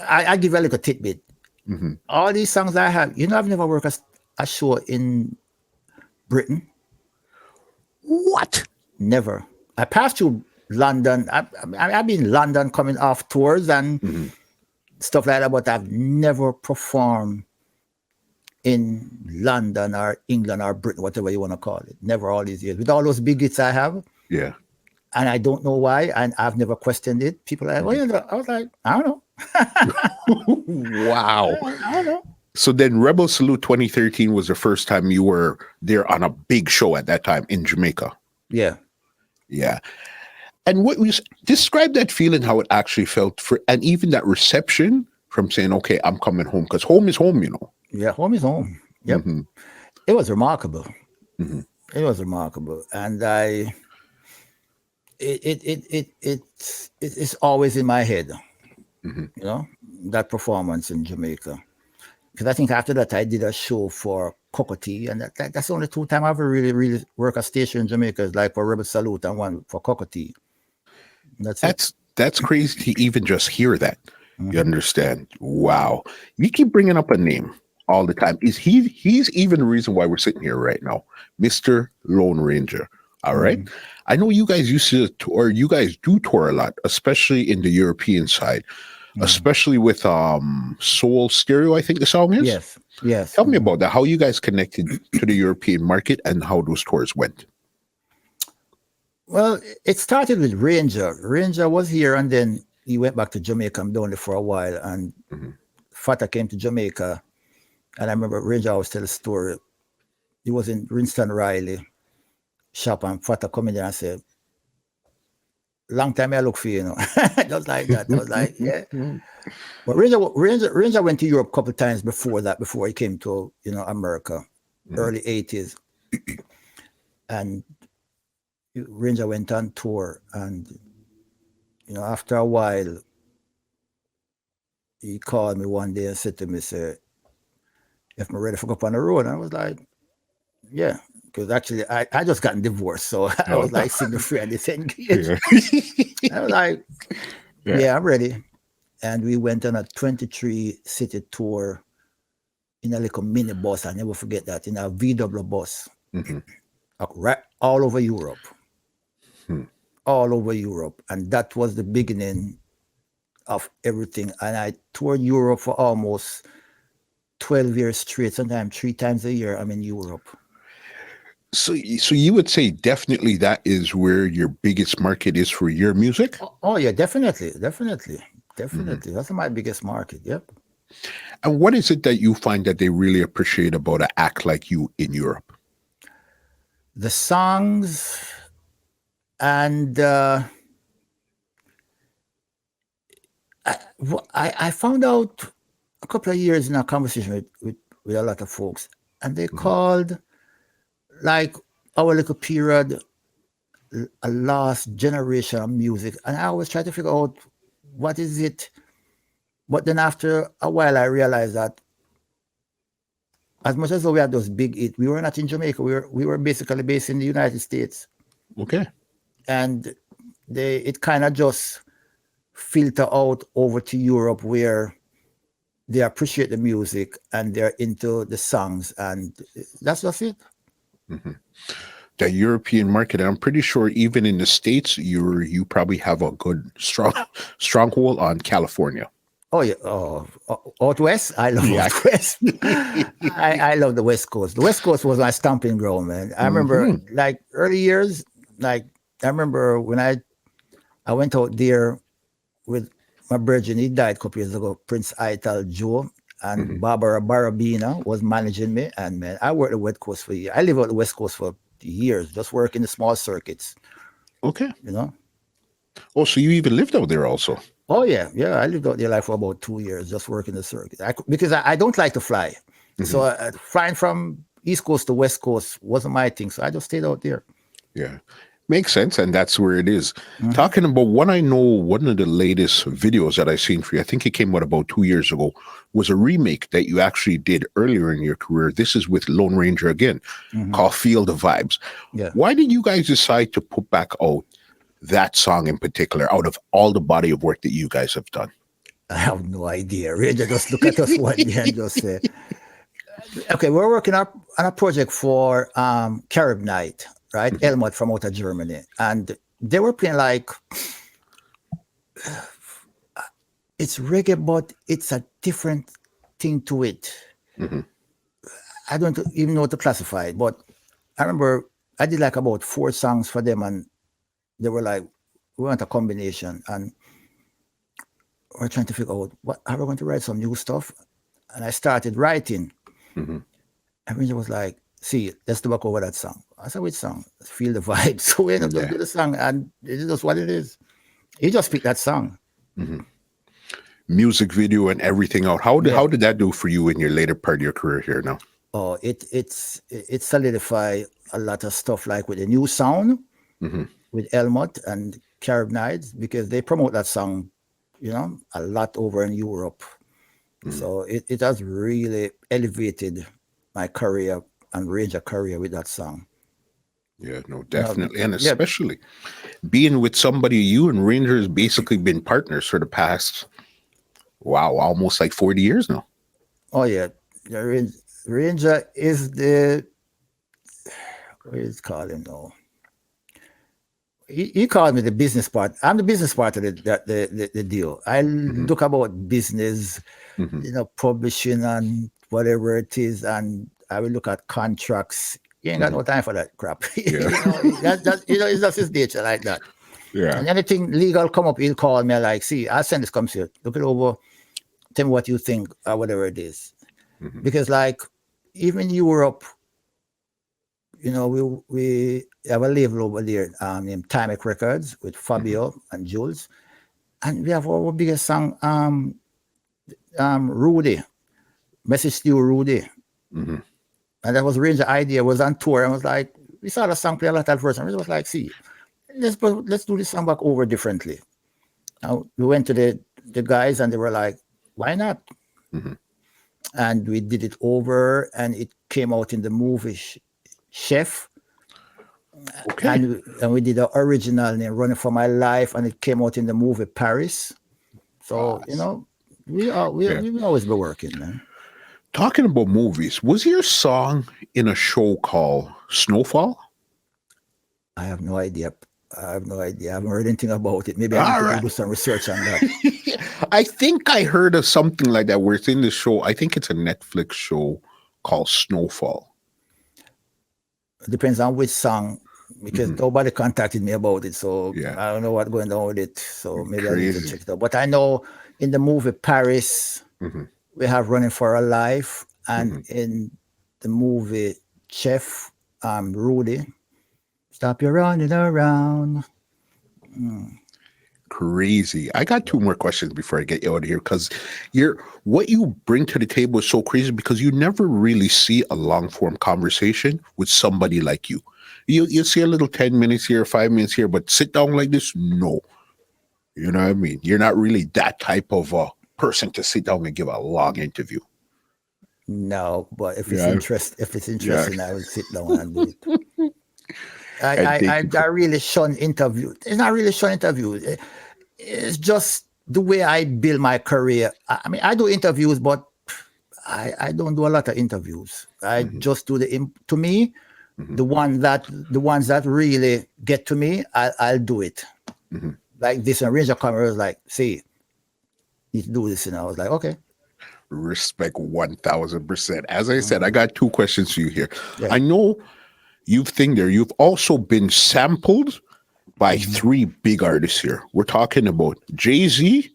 I give you a little tidbit. All these songs I have, I've never worked a show in Britain. What? Never. I passed through London. I've been in London coming off tours and stuff like that, but I've never performed in London or England or Britain, whatever you want to call it. Never, all these years. With all those big hits I have. Yeah. And I don't know why, and I've never questioned it. People are like, I was like, I don't know. Wow. I don't know. So then Rebel Salute 2013 was the first time you were there on a big show at that time in Jamaica. Yeah. Yeah. And what was, describe that feeling, how it actually felt and even that reception from saying, okay, I'm coming home, because home is home, Yeah, home is home. Yep. It was remarkable. It was remarkable. And it's always in my head, that performance in Jamaica. Because I think after that I did a show for Cocotee, and that's the only two times I've ever really worked a station in Jamaica, is like for Rebel Salute and one for Cocotee. That's crazy to even just hear that. You understand? Wow. You keep bringing up a name all the time. He's even the reason why we're sitting here right now, Mr. Lone Ranger. All right. I know you guys used to tour. You guys do tour a lot, especially in the European side, especially with Soul Stereo, I think the song is. Yes. Tell me about that. How you guys connected to the European market and how those tours went. Well, it started with Ranger. Ranger was here, and then he went back to Jamaica. I'm down there for a while, and Fata came to Jamaica, and I remember Ranger always tell a story. He was in Winston Riley shop, and Fata come in there and said, long time I look for you, just like that. I was like, yeah. But Ranger went to Europe a couple of times before that, before he came to America, early 80s. And Ranger went on tour, and after a while he called me one day and said to me, "Sir, if I'm ready to go up on the road," and I was like, yeah, because actually I just gotten divorced, so I was like single free and disengaged. I was like, yeah, I'm ready. And we went on a 23-city tour in a little mini bus. I never forget that, in a VW bus, right all over Europe. All over Europe. And that was the beginning of everything. And I toured Europe for almost 12 years straight, sometimes 3 times a year I'm in Europe. So you would say definitely that is where your biggest market is for your music? Oh yeah, definitely, definitely, Mhm. definitely. That's my biggest market. Yep. And what is it that you find that they really appreciate about an act like you in Europe? The songs and I found out a couple of years in a conversation with a lot of folks, and they Mhm. called like our little period a lost generation of music, and I always try to figure out what is it. But then after a while, I realized that as much as though we had those big hits, we were not in Jamaica. We were basically based in the United States, Okay. and it kind of just filter out over to Europe where they appreciate the music and they're into the songs, and that's just it. Mhm. The European market, I'm pretty sure even in the States, you probably have a good stronghold on California. Oh yeah, out west. I love Yeah. out west. I love the West Coast. The West Coast was my stomping ground, man. I remember Hmm. like early years, like I remember when I went out there with my virgin. He died a couple years ago. Prince Ital Joe and Hmm. Barbara Barabina was managing me, and man, I worked the West Coast for years. I lived out the West Coast for years, just working the small circuits. Okay. You know. Oh, so you even lived out there also? Oh yeah, yeah. I lived out there like for about 2 years, just working the circuit. Because I don't like to fly, so Hmm. flying from East Coast to West Coast wasn't my thing. So I just stayed out there. Yeah. Makes sense, and that's where it is. Hmm. Talking about what I know, one of the latest videos that I've seen for you, I think it came out about 2 years ago, was a remake that you actually did earlier in your career. This is with Lone Ranger again, Hmm. called Feel the Vibes. Yeah, Why did you guys decide to put back out that song in particular out of all the body of work that you guys have done? I have no idea. Really, just look at us one day and just say, okay, we're working on a project for Carib Night, right? Mhm. Elmot from out of Germany, and they were playing like it's reggae, but it's a different thing to it. Mhm. I don't even know how to classify it, but I remember I did like about 4 songs for them, and they were like, "We want a combination," and we're trying to figure out what how we're going to write some new stuff. And I started writing, Mhm. and Ranger was like, "See, let's do back over that song." I said, "Which song?" Feel the vibe. So we ended up just Yeah. do the song, and it's just what it is. He just picked that song. Mhm. Music video and everything out. How Yeah. did that do for you in your later part of your career here now? Oh, it solidified a lot of stuff like with the new sound Mhm. with Elmot and Carib Nights because they promote that song, a lot over in Europe. Mhm. So it has really elevated my career and Ranger career with that song. Yeah, no, You know, definitely. And yeah. especially being with somebody, you and Ranger has basically been partners for the past, wow, almost like 40 years now. Oh yeah. The Ranger is the what is calling now? He called me the business part. I'm the business part of the deal. I Hmm. look about business, Hmm. publishing and whatever it is, and I will look at contracts. He ain't got Hmm. no time for that crap. Yeah. It's just his nature like that. Yeah. And anything legal come up, he'll call me like, see, I'll send this comes here. Look it over, tell me what you think or whatever it is. Hmm. Because like even in Europe, we have a label over there named Timex Records with Hmm. Fabio and Jules. And we have our biggest song, Rudy, Message to You, Rudy. Hmm. And that was Ranger idea, was on tour and was like, we saw the song play a lot at first. And it was like, see, let's do this song back over differently. Now we went to the guys and they were like, why not? Hmm. And we did it over and it came out in the movie Chef. Okay. And we did the original name Running for My Life and it came out in the movie Paris. Ah, So, we yeah. we always be working, man. Talking about movies, was your song in a show called Snowfall? I have no idea. I have no idea. I haven't heard anything about it. Maybe I need All to go right. do some research on that. I think I heard of something like that where it's in the show. I think it's a Netflix show called Snowfall. It depends on which song, because nobody contacted me about it. So Yeah. I don't know what's going on with it. So maybe I need to Crazy. check it out. But I know in the movie Paris, we have Running for Our Life. And in the movie Chef, Rudy, stop your running around. Crazy. I got two more questions before I get you out of here, because what you bring to the table is so crazy, because you never really see a long form conversation with somebody like you. You see a little 10 minutes here, 5 minutes here, but sit down like this, no. You know what I mean? You're not really that type of person to sit down and give a long interview. No, but if it's Yeah. interesting, I will sit down and do it. And I really shun interviews. It's not really shun interviews. It's just the way I build my career. I mean, I do interviews, but I don't do a lot of interviews. I just do to me, the ones that really get to me, I'll do it. Like this, and Ranger Camera was like, see, you do this, and I was like, okay. Respect 1000%. As I said, I got two questions for you here. Yeah. I know you've also been sampled by three big artists here. We're talking about Jay-Z,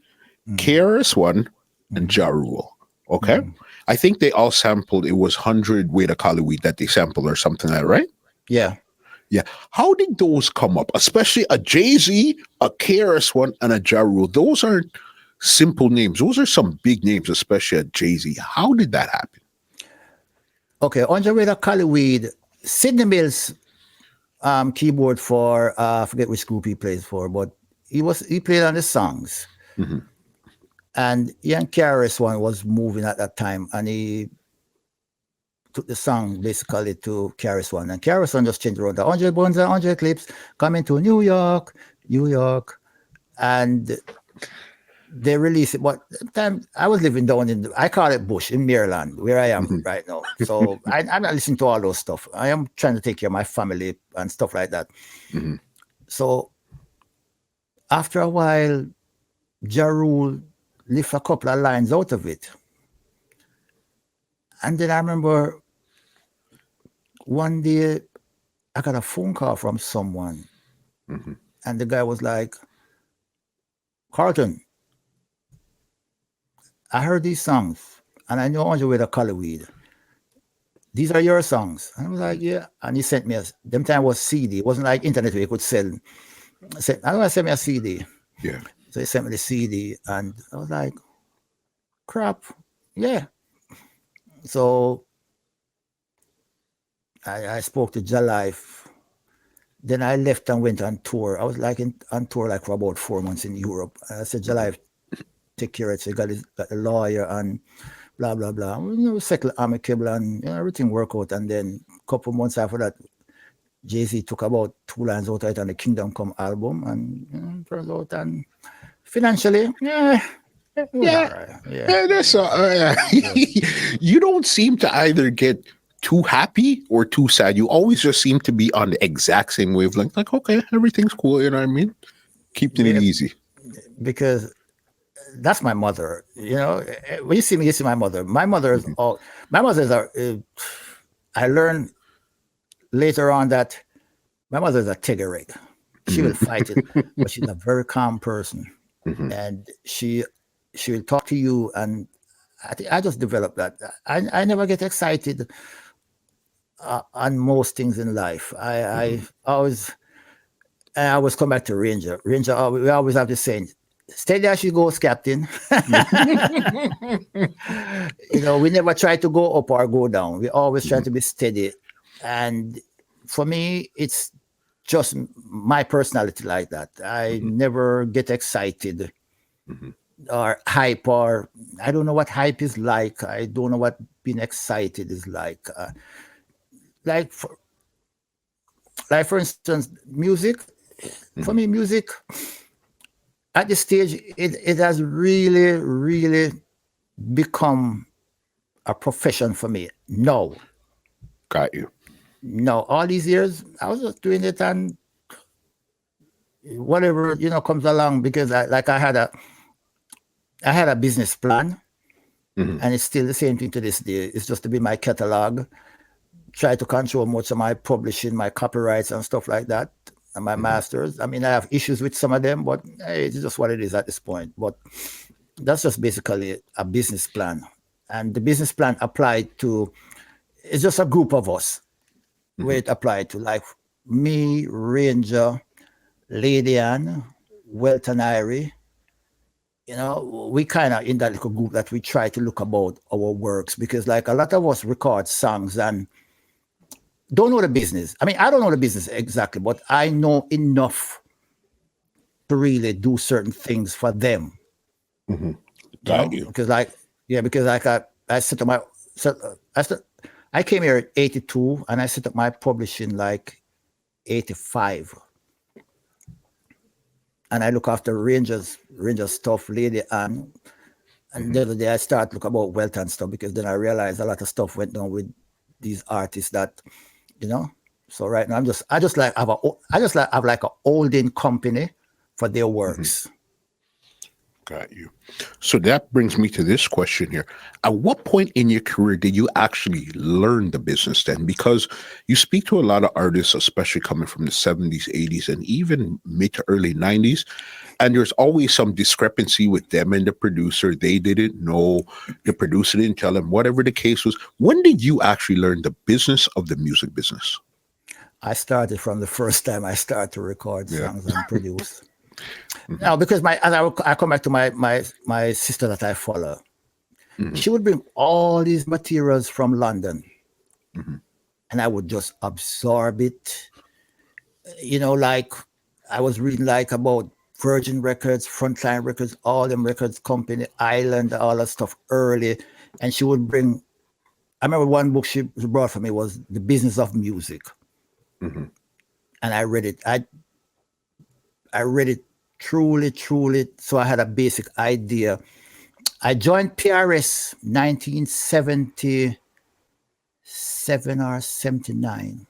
KRS-One, and Ja Rule. Okay? I think they all sampled, it was 100 Way to Cali Weed that they sampled or something like that, right? Yeah. Yeah. How did those come up? Especially a Jay-Z, a KRS-One, and a Ja Rule. Those aren't simple names. Those are some big names, especially a Jay-Z. How did that happen? Okay, on the way to Cali Weed, Sidney Mills keyboard for I forget which group he plays for, but he played on the songs. And Ian KRS-One was moving at that time, and he took the song basically to KRS-One, and KRS-One just changed around the 100 bones and 100 clips coming to New York, and they released it. But at the time I was living down I call it Bush in Maryland, where I am right now. So I'm not listening to all those stuff. I am trying to take care of my family and stuff like that. So after a while, Ja Rule lift a couple of lines out of it. And then I remember one day I got a phone call from someone, and the guy was like, Carlton, I heard these songs, and I know on your way to Cali Weed. These are your songs. And I was like, yeah. And he sent me them time was CD. It wasn't like internet where you could sell. I said, I want to send me a CD. Yeah. So he sent me the CD, and I was like, crap, yeah. So I spoke to Ja Life. Then I left and went on tour. I was like on tour like for about 4 months in Europe. And I said, Ja Life, take care of it. So he got a lawyer and blah, blah, blah. We settled amicable, and everything worked out. And then a couple months after that, Jay-Z took about 2 lines out of it on the Kingdom Come album, and turns out, and financially, That's you don't seem to either get too happy or too sad. You always just seem to be on the exact same wavelength. Like, okay, everything's cool. You know what I mean? Keeping it easy. Because that's my mother. When you see me, you see my mother. My mother is all. My mother is I learned later on that my mother is a tigger. She will fight it, but she's a very calm person, and she will talk to you. And I just developed that. I never get excited on most things in life. I always come back to Ranger. Ranger, we always have the saying, steady as she goes, Captain. We never try to go up or go down. We always try to be steady. And for me, it's just my personality like that. I never get excited or hype, or I don't know what hype is like. I don't know what being excited is like. For instance, music. For me, music at this stage, it has really, really become a profession for me. No. Got you. No, all these years I was just doing it, and whatever comes along, because I had a business plan, and it's still the same thing to this day. It's just to be my catalog. try to control most of my publishing, my copyrights and stuff like that, and my masters. I mean, I have issues with some of them, but hey, it's just what it is at this point. But that's just basically a business plan. And the business plan applied to, it's just a group of us where it applied to, like me, Ranger, Lady Ann, Welton Irie. You know, we kind of in that little group that we try to look about our works, because like a lot of us record songs and don't know the business. I mean, I don't know the business exactly, but I know enough to really do certain things for them. Got you. Because I set up my, I came here at 82 and I set up my publishing like 85. And I look after Rangers stuff, Lady Ann. And the other day I started look about wealth and stuff, because then I realized a lot of stuff went down with these artists that, you know. So right now I just have like a holding company for their works. Got you. So that brings me to this question here. At what point in your career did you actually learn the business then? Because you speak to a lot of artists, especially coming from the 70s, 80s, and even mid to early 90s. And there's always some discrepancy with them and the producer. They didn't know, the producer didn't tell them, whatever the case was. When did you actually learn the business of the music business? I started from the first time I started to record songs and produce. Now, because I come back to my sister that I follow, she would bring all these materials from London, and I would just absorb it. You know, like I was reading like about Virgin Records, Frontline Records, all them records company, Island, all that stuff early, and she would bring. I remember one book she brought for me was The Business of Music, and I read it. I read it truly, so I had a basic idea. I joined PRS 1977 or 79.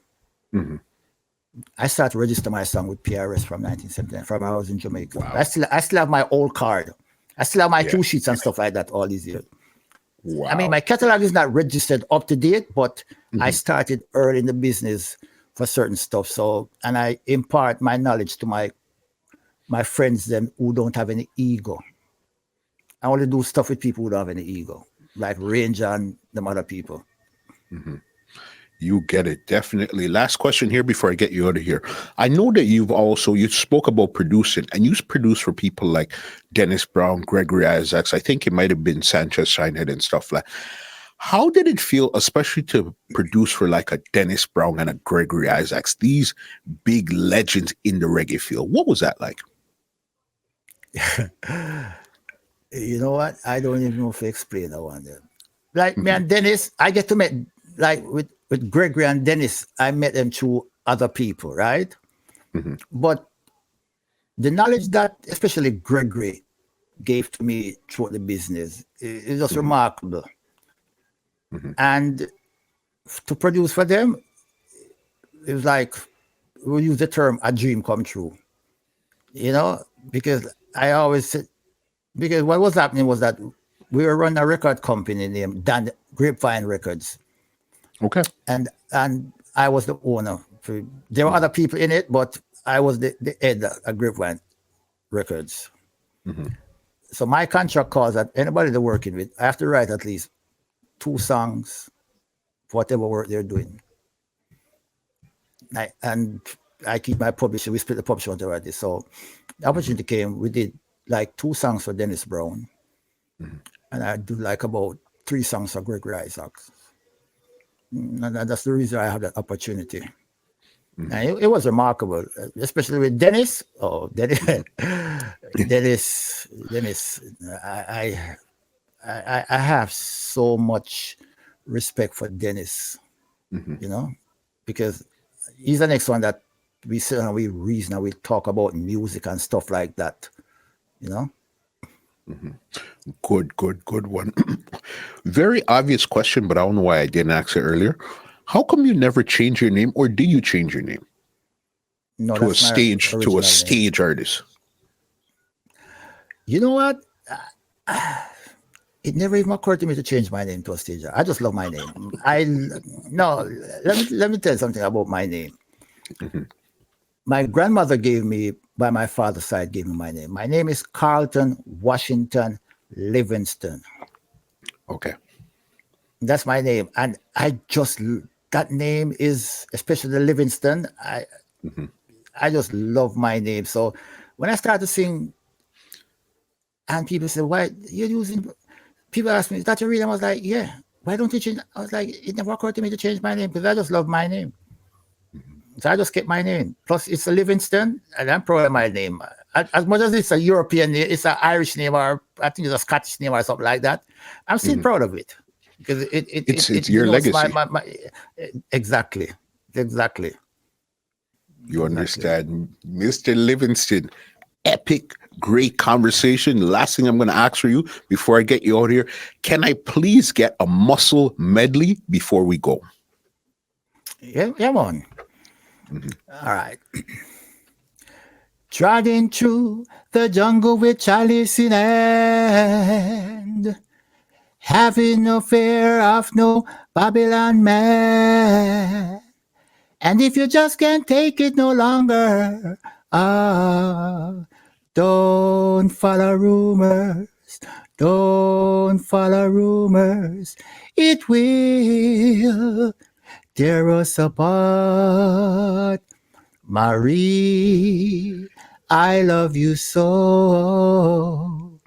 I started to register my song with PRS from 1979, from when I was in Jamaica. Wow. I still have my old card. I still have my 2 sheets and stuff like that all these years. Wow. I mean, my catalog is not registered up to date, but I started early in the business for certain stuff. So, and I impart my knowledge to my friends then who don't have any ego. I only do stuff with people who don't have any ego, like Ranger and them other people. You get it, definitely. Last question here before I get you out of here. I know that you spoke about producing, and you produced for people like Dennis Brown, Gregory Isaacs. I think it might have been Sanchez Shinehead and stuff like that. How did it feel, especially to produce for like a Dennis Brown and a Gregory Isaacs, these big legends in the reggae field? What was that like? You know what? I don't even know if I explain that one. Then. Like me and Dennis, I get to meet, like with Gregory and Dennis, I met them through other people, right? But the knowledge that especially Gregory gave to me throughout the business is just remarkable. And to produce for them, it was like, we use the term a dream come true. You know, because I always said, because what was happening was that we were running a record company named Grapevine Records. Okay. And I was the owner. There were other people in it, but I was the head of Grapevine Records. So my contract calls that anybody they're working with, I have to write at least 2 songs for whatever work they're doing. And I keep my publisher, we split the publisher on to write this. So the opportunity came, we did like 2 songs for Dennis Brown. And I do like about 3 songs for Gregory Isaacs. And that's the reason I had that opportunity. And it was remarkable, especially with Dennis. Oh, Dennis, I have so much respect for Dennis, you know, because he's the next one that we sit and we reason and we talk about music and stuff like that, you know. Good one. Very obvious question, but I don't know why I didn't ask it earlier. How come you never change your name, or do you change your name to a stage artist? You know what? it never even occurred to me to change my name to a stage. I just love my name. No. Let me tell you something about my name. My grandmother by my father's side, gave me my name. My name is Carlton Washington Livingston. Okay. That's my name, and that name is, especially the Livingston. I just love my name. So when I started to sing, and people say, "Why you're using?" People ask me, "Is that your real name?" I was like, "Yeah." Why don't you change? I was like, it never occurred to me to change my name because I just love my name. So I just kept my name. Plus, it's a Livingston, and I'm proud of my name. As much as it's a European name, it's an Irish name, or I think it's a Scottish name or something like that. I'm still proud of it because it's your legacy. Exactly. You understand, Mr. Livingston. Epic, great conversation. Last thing I'm going to ask for you before I get you out here, can I please get a muscle medley before we go? Yeah, man. All right. Trotting through the jungle with chalice in hand, having no fear of no Babylon man. And if you just can't take it no longer, don't follow rumors. Don't follow rumors. It will tear us apart. Marie, I love you so.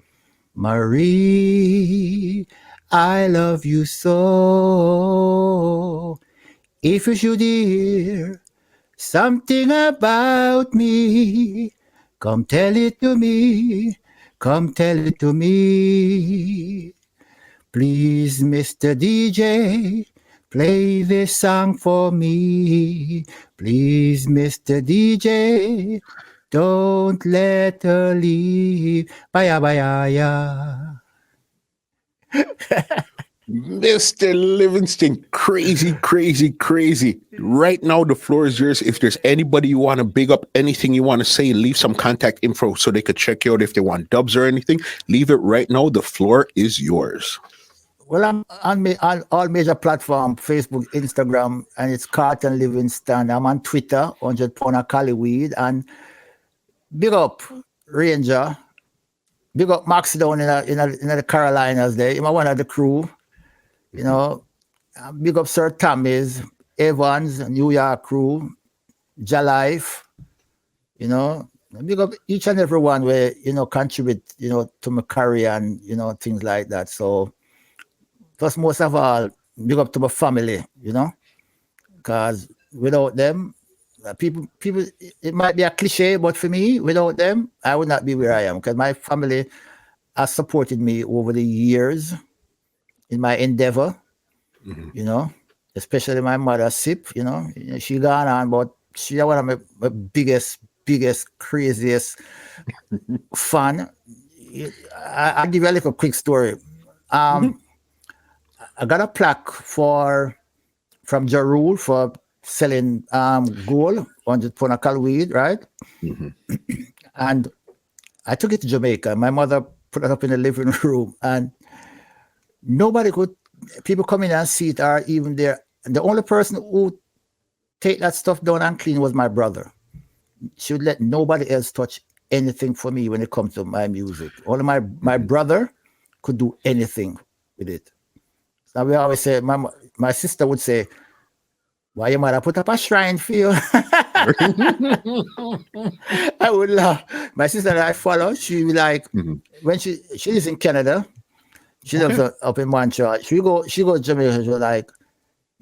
Marie, I love you so. If you should hear something about me, come tell it to me. Come tell it to me. Please, Mr. DJ, play this song for me. Please, Mr. DJ, don't let her leave. Baya, baya, ya. Mr. Livingston, crazy. Right now, the floor is yours. If there's anybody you want to big up, anything you want to say, leave some contact info so they could check you out if they want dubs or anything. Leave it right now. The floor is yours. Well, I'm on all major platforms, Facebook, Instagram, and it's Carlton Livingston. I'm on Twitter, 100 pound of Cali weed. And big up Ranger. Big up Max down in the Carolinas there. He's one of the crew. You know, big up Sir Tommy's, Evans, New York crew, Jalife, you know, big up each and every one where, contribute, to my career and, things like that. So, plus most of all, big up to my family, because without them, people, it might be a cliche, but for me, without them, I would not be where I am because my family has supported me over the years in my endeavor. Especially my mother, Sip, she gone on, but she's one of my biggest, craziest fan. I'll give you a little quick story. I got a plaque from Ja Rule for selling gold, 100 pound of cal weed, right? And I took it to Jamaica. My mother put it up in the living room, and people come in and see it are even there. And the only person who take that stuff down and clean was my brother. She would let nobody else touch anything for me when it comes to my music. Only my brother could do anything with it. So we always say, my sister would say, "Why your mother put up a shrine for you?" I would laugh. My sister that I follow, she would like, when she lives in Canada, she lives up in Montreal. She go to Jamaica. She was like,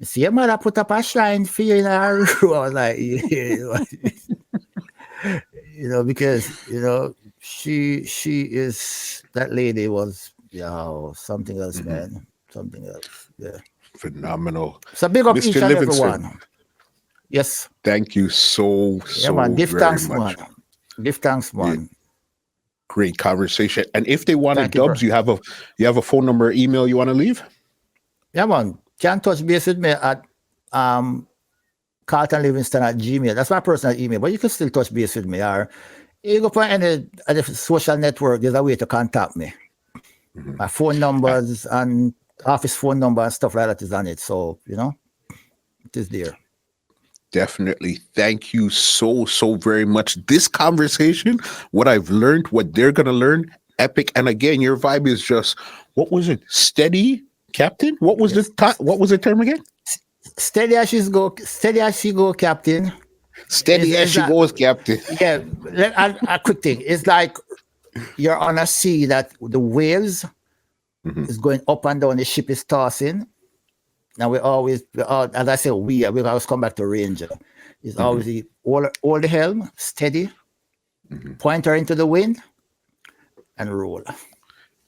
"See, your mother put up a shrine for you in her room." I was like, yeah. Because she is, that lady was something else, man, something else. Yeah, phenomenal. So big up Mr. each and Livingston, everyone. Yes. Thank you so man. Give very thanks, much. man. Give thanks, man. Great conversation. And if they wanted dubs, you, you have a phone number, email you want to leave? Yeah, man. Can touch base with me at CarltonLivingston@gmail. That's my personal email, but you can still touch base with me. Or you go for any social network, there's a way to contact me. My phone numbers and office phone number and stuff like that is on it. So, it is there. Definitely. Thank you so very much. This conversation, what I've learned, what they're going to learn, epic. And again, your vibe is just, what was it? Steady, Captain? What was what was the term again? Steady as she go, Captain. Steady as she goes, Captain. Yeah. A quick thing. It's like you're on a sea that the waves is going up and down. The ship is tossing. Now as I say, we always come back to Ranger. It's always hold the helm, steady, point her into the wind, and roll.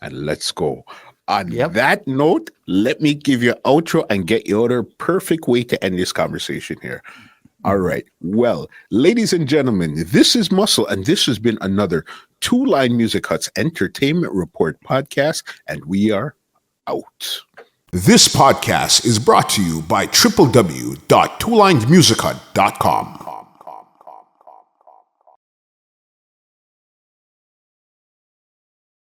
And let's go. On that note, let me give you an outro and get you other perfect way to end this conversation here. All right. Well, ladies and gentlemen, this is Muscle, and this has been another Two Line Music Hut's Entertainment Report podcast, and we are out. This podcast is brought to you by www.twolinedmusichut.com.